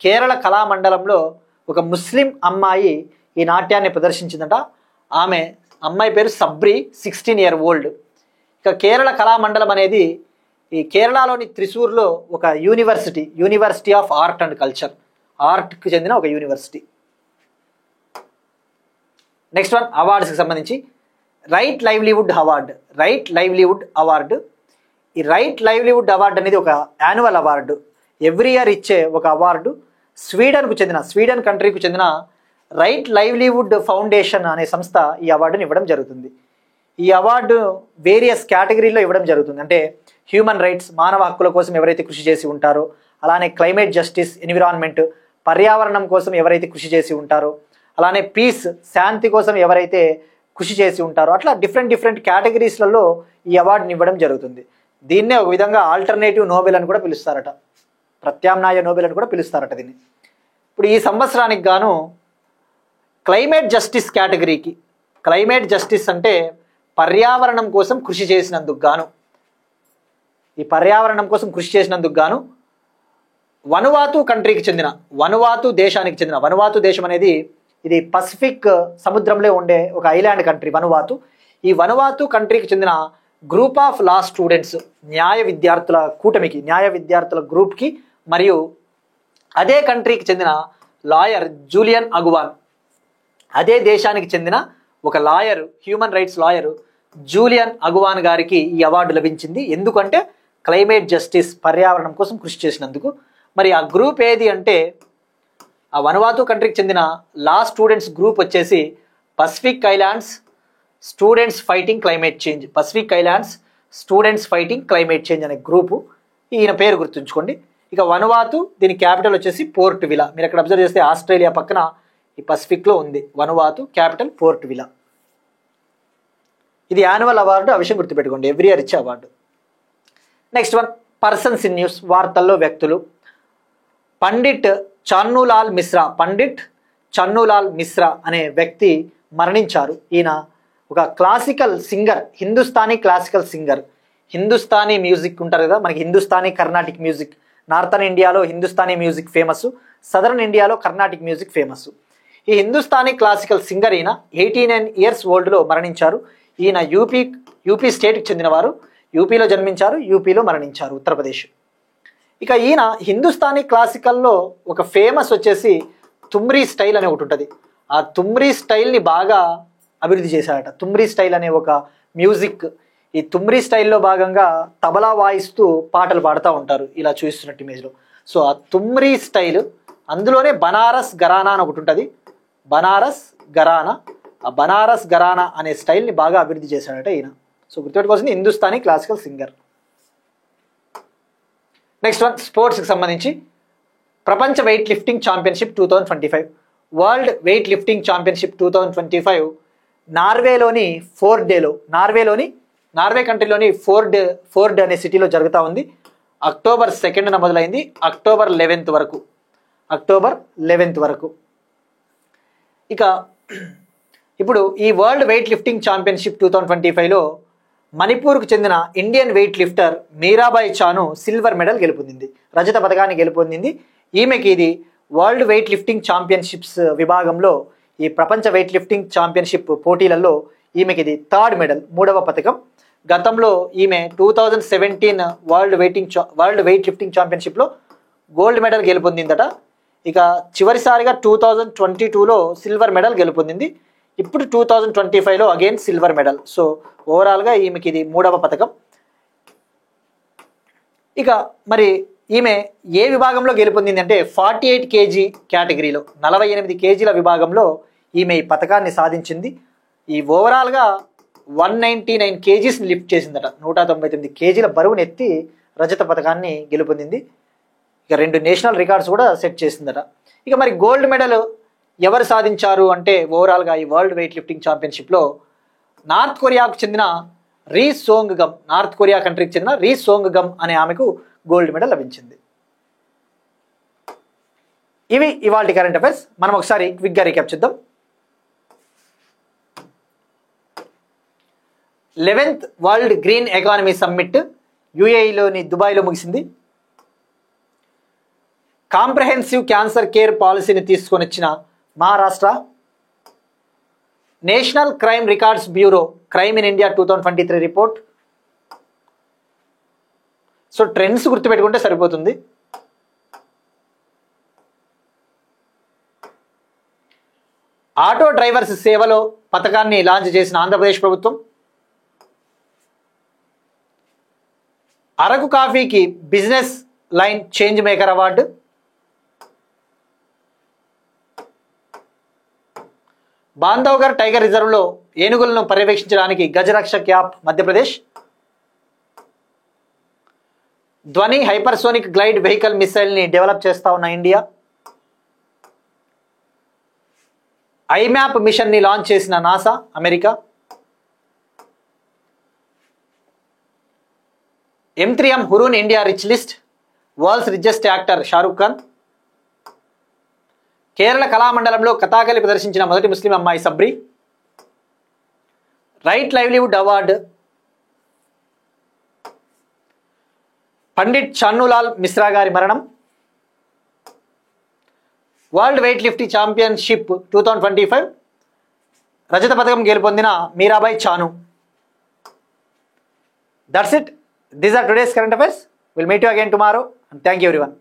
Kerala కళామండలంలో ఒక ముస్లిం అమ్మాయి ఈ నాట్యాన్ని ప్రదర్శించిందట. అమ్మాయి పేరు సబ్రీ, 16 ఇయర్ ఓల్డ్. ఇక కేరళ కళామండలం అనేది ఈ కేరళలోని త్రిశూర్లో ఒక university of art and culture, ఆర్ట్కి చెందిన ఒక యూనివర్సిటీ. నెక్స్ట్ వన్, అవార్డ్స్కి సంబంధించి right livelihood award. Right livelihood award, ఈ రైట్ లైవ్లీవుడ్ అవార్డు అనేది ఒక యాన్యువల్ అవార్డు, ఎవ్రీ ఇయర్ ఇచ్చే ఒక అవార్డు. స్వీడన్ కంట్రీకి చెందిన రైట్ లైవ్లీవుడ్ ఫౌండేషన్ అనే సంస్థ ఈ అవార్డుని ఇవ్వడం జరుగుతుంది. ఈ అవార్డు వేరియస్ కేటగిరీలో ఇవ్వడం జరుగుతుంది. అంటే హ్యూమన్ రైట్స్, మానవ హక్కుల కోసం ఎవరైతే కృషి చేసి ఉంటారో, అలానే క్లైమేట్ జస్టిస్, ఎన్విరాన్మెంట్, పర్యావరణం కోసం ఎవరైతే కృషి చేసి ఉంటారో, అలానే పీస్, శాంతి కోసం ఎవరైతే కృషి చేసి ఉంటారో, అట్లా డిఫరెంట్ కేటగిరీస్లలో ఈ అవార్డుని ఇవ్వడం జరుగుతుంది. దీన్నే ఒక విధంగా ఆల్టర్నేటివ్ నోబెల్ అని కూడా పిలుస్తారట, ప్రత్యామ్నాయ నోబెల్ అని కూడా పిలుస్తారట దీన్ని. ఇప్పుడు ఈ సంవత్సరానికి గాను క్లైమేట్ జస్టిస్ కేటగిరీకి, క్లైమేట్ జస్టిస్ అంటే పర్యావరణం కోసం కృషి చేసినందుకు గాను, ఈ పర్యావరణం కోసం కృషి చేసినందుకు గాను వనువాతు కంట్రీకి చెందిన, వనువాతు దేశానికి చెందిన, వనువాతు దేశం అనేది ఇది పసిఫిక్ సముద్రంలో ఉండే ఒక ఐలాండ్ కంట్రీ వనువాతు. ఈ వనువాతు కంట్రీకి చెందిన గ్రూప్ ఆఫ్ లా స్టూడెంట్స్, న్యాయ విద్యార్థుల కూటమికి, న్యాయ విద్యార్థుల గ్రూప్కి, మరియు అదే కంట్రీకి చెందిన లాయర్ జూలియన్ అగువాన్, అదే దేశానికి చెందిన ఒక lawyer, human rights lawyer Julian Aguon గారికి ఈ అవార్డు లభించింది. ఎందుకంటే క్లైమేట్ జస్టిస్, పర్యావరణం కోసం కృషి చేసినందుకు. మరి ఆ గ్రూప్ ఏది అంటే ఆ వనువాతు కంట్రీకి చెందిన లా స్టూడెంట్స్ గ్రూప్ వచ్చేసి Pacific islands students fighting climate change, Pacific islands students fighting climate change అనే గ్రూపు. ఈయన పేరు గుర్తుంచుకోండి. ఇక వనువాతు, దీని క్యాపిటల్ వచ్చేసి పోర్ట్ విలా. మీరు అక్కడ అబ్జర్వ్ చేస్తే ఆస్ట్రేలియా పక్కన ఈ పసిఫిక్లో ఉంది వనువాతు, క్యాపిటల్ పోర్ట్ విలా. ఇది యాన్యువల్ అవార్డు, ఆ విషయం గుర్తుపెట్టుకోండి, ఎవ్రీ ఇయర్ ఇచ్చే award. Next one, persons in news, వార్తల్లో వ్యక్తులు. పండిట్ చన్నులాల్ మిశ్రా, పండిట్ చన్నులాల్ మిశ్రా అనే వ్యక్తి మరణించారు. ఈయన ఒక classical singer, Hindustani classical singer. Hindustani music ఉంటారు కదా మనకి, హిందుస్థానీ కర్ణాటిక్ మ్యూజిక్. నార్థన్ ఇండియాలో హిందుస్థానీ మ్యూజిక్ ఫేమస్, సదరన్ ఇండియాలో కర్ణాటిక్ మ్యూజిక్ ఫేమస్. ఈ హిందుస్థానీ క్లాసికల్ సింగర్ ఈయన 89 years ఓల్డ్లో మరణించారు. ఈయన యూపీ స్టేట్కి చెందినవారు, యూపీలో జన్మించారు, యూపీలో మరణించారు, ఉత్తరప్రదేశ్. ఇక ఈయన హిందుస్థానీ క్లాసికల్లో ఒక ఫేమస్ వచ్చేసి తుమ్రీ స్టైల్ అనే ఒకటి ఉంటుంది. ఆ తుమ్రీ స్టైల్ని బాగా అభివృద్ధి చేశారట. తుమ్రీ స్టైల్ అనే ఒక మ్యూజిక్, ఈ తుమ్రీ స్టైల్లో భాగంగా తబలా వాయిస్తూ పాటలు పాడుతూ ఉంటారు, ఇలా చూస్తున్నట్టు ఇమేజ్లో. సో ఆ తుమ్రీ స్టైల్, అందులోనే బనారస్ ఘరానా అని ఒకటి ఉంటుంది, బనారస్ ఘరానా. ఆ బనారస్ ఘరానా అనే స్టైల్ని బాగా అభివృద్ధి చేశాడట ఈయన. సో గుర్తుపెట్టుకోవాల్సింది Hindustani classical singer. Next one, స్పోర్ట్స్కి సంబంధించి ప్రపంచ weightlifting championship 2025, world weightlifting championship 2025 నార్వేలోని ఫోర్డేలో, నార్వే కంట్రీలోని ఫోర్డ్ అనే సిటీలో జరుగుతూ ఉంది. October 2nd మొదలైంది, October 11th వరకు. ఇక ఇప్పుడు ఈ వరల్డ్ వెయిట్ లిఫ్టింగ్ ఛాంపియన్షిప్ 2025లో మణిపూర్కు చెందిన Indian weightlifter Mirabai Chanu silver medal గెలుపొందింది, రజత పథకాన్ని గెలుపొందింది. ఈమెకి ఇది వరల్డ్ వెయిట్ లిఫ్టింగ్ ఛాంపియన్షిప్స్ విభాగంలో, ఈ ప్రపంచ వెయిట్ లిఫ్టింగ్ ఛాంపియన్షిప్ పోటీలలో ఈమెకి ఇది 3rd మెడల్, 3వ పథకం. గతంలో ఈమె 2017 వరల్డ్ వెయిట్ లిఫ్టింగ్ ఛాంపియన్షిప్లో గోల్డ్ మెడల్ గెలుపొందిందట. ఇక చివరిసారిగా 2022లో సిల్వర్ మెడల్ గెలుపొందింది. ఇప్పుడు 2025లో అగైన్ సిల్వర్ మెడల్. సో ఓవరాల్గా ఈమెకి ఇది 3వ పథకం. ఇక మరి ఈమె ఏ విభాగంలో గెలుపొందింది అంటే 48 kg కేటగిరీలో, 48 kgల విభాగంలో ఈమె ఈ పథకాన్ని సాధించింది. ఈ ఓవరాల్గా 199 kgsని లిఫ్ట్ చేసిందట, 199 kgల బరువును ఎత్తి రజత పథకాన్ని గెలుపొందింది. ఇక 2 నేషనల్ రికార్డ్స్ కూడా సెట్ చేసిందట. ఇక మరి గోల్డ్ మెడల్ ఎవరు సాధించారు అంటే ఓవరాల్గా ఈ వరల్డ్ వెయిట్ లిఫ్టింగ్ ఛాంపియన్షిప్లో నార్త్ కొరియాకు చెందిన రీ సోంగ్ గమ్, నార్త్ కొరియా కంట్రీకి చెందిన రీ సోంగ్ గమ్ అనే ఆమెకు గోల్డ్ మెడల్ లభించింది. ఇవి ఇవాల్టి కరెంట్ అఫైర్స్. మనం ఒకసారి క్విక్గా రీక్యాప్ చేద్దాం. 11th world green economy summit యుఏఈలోని దుబాయ్లో ముగిసింది. కాంప్రహెన్సివ్ క్యాన్సర్ కేర్ పాలసీని తీసుకొని వచ్చిన Maharashtra. National crime records bureau crime in India 2023 report. So trends గుర్తుపెట్టుకుంటే సరిపోతుంది. ఆటో డ్రైవర్స్ సేవలో పథకాన్ని లాంచ్ చేసిన ఆంధ్రప్రదేశ్ ప్రభుత్వం. అరకు కాఫీకి business line change maker award. Bandhavgarh tiger రిజర్వ్లో ఏనుగులను పర్యవేక్షించడానికి Gajarakshak app Madhya Pradesh. Dhvani hypersonic glide vehicle మిసైల్ని డెవలప్ చేస్తా ఉన్న ఇండియా. ఐమ్యాప్ మిషన్ని లాంచ్ చేసిన NASA America. M3M Hurun India rich list, world's richest actor Shahrukh Khan. Kerala కళామండలంలో కథాకళి ప్రదర్శించిన మొదటి ముస్లిం అమ్మాయి Sabri. Right livelihood award. Pandit Channulal Mishra గారి మరణం. వరల్డ్ వెయిట్ లిఫ్టింగ్ ఛాంపియన్షిప్ 2025 రజత పథకం గెలుపొందిన Mirabai Chanu. That's it. These are today's current affairs. We'll meet you again tomorrow, and thank you everyone.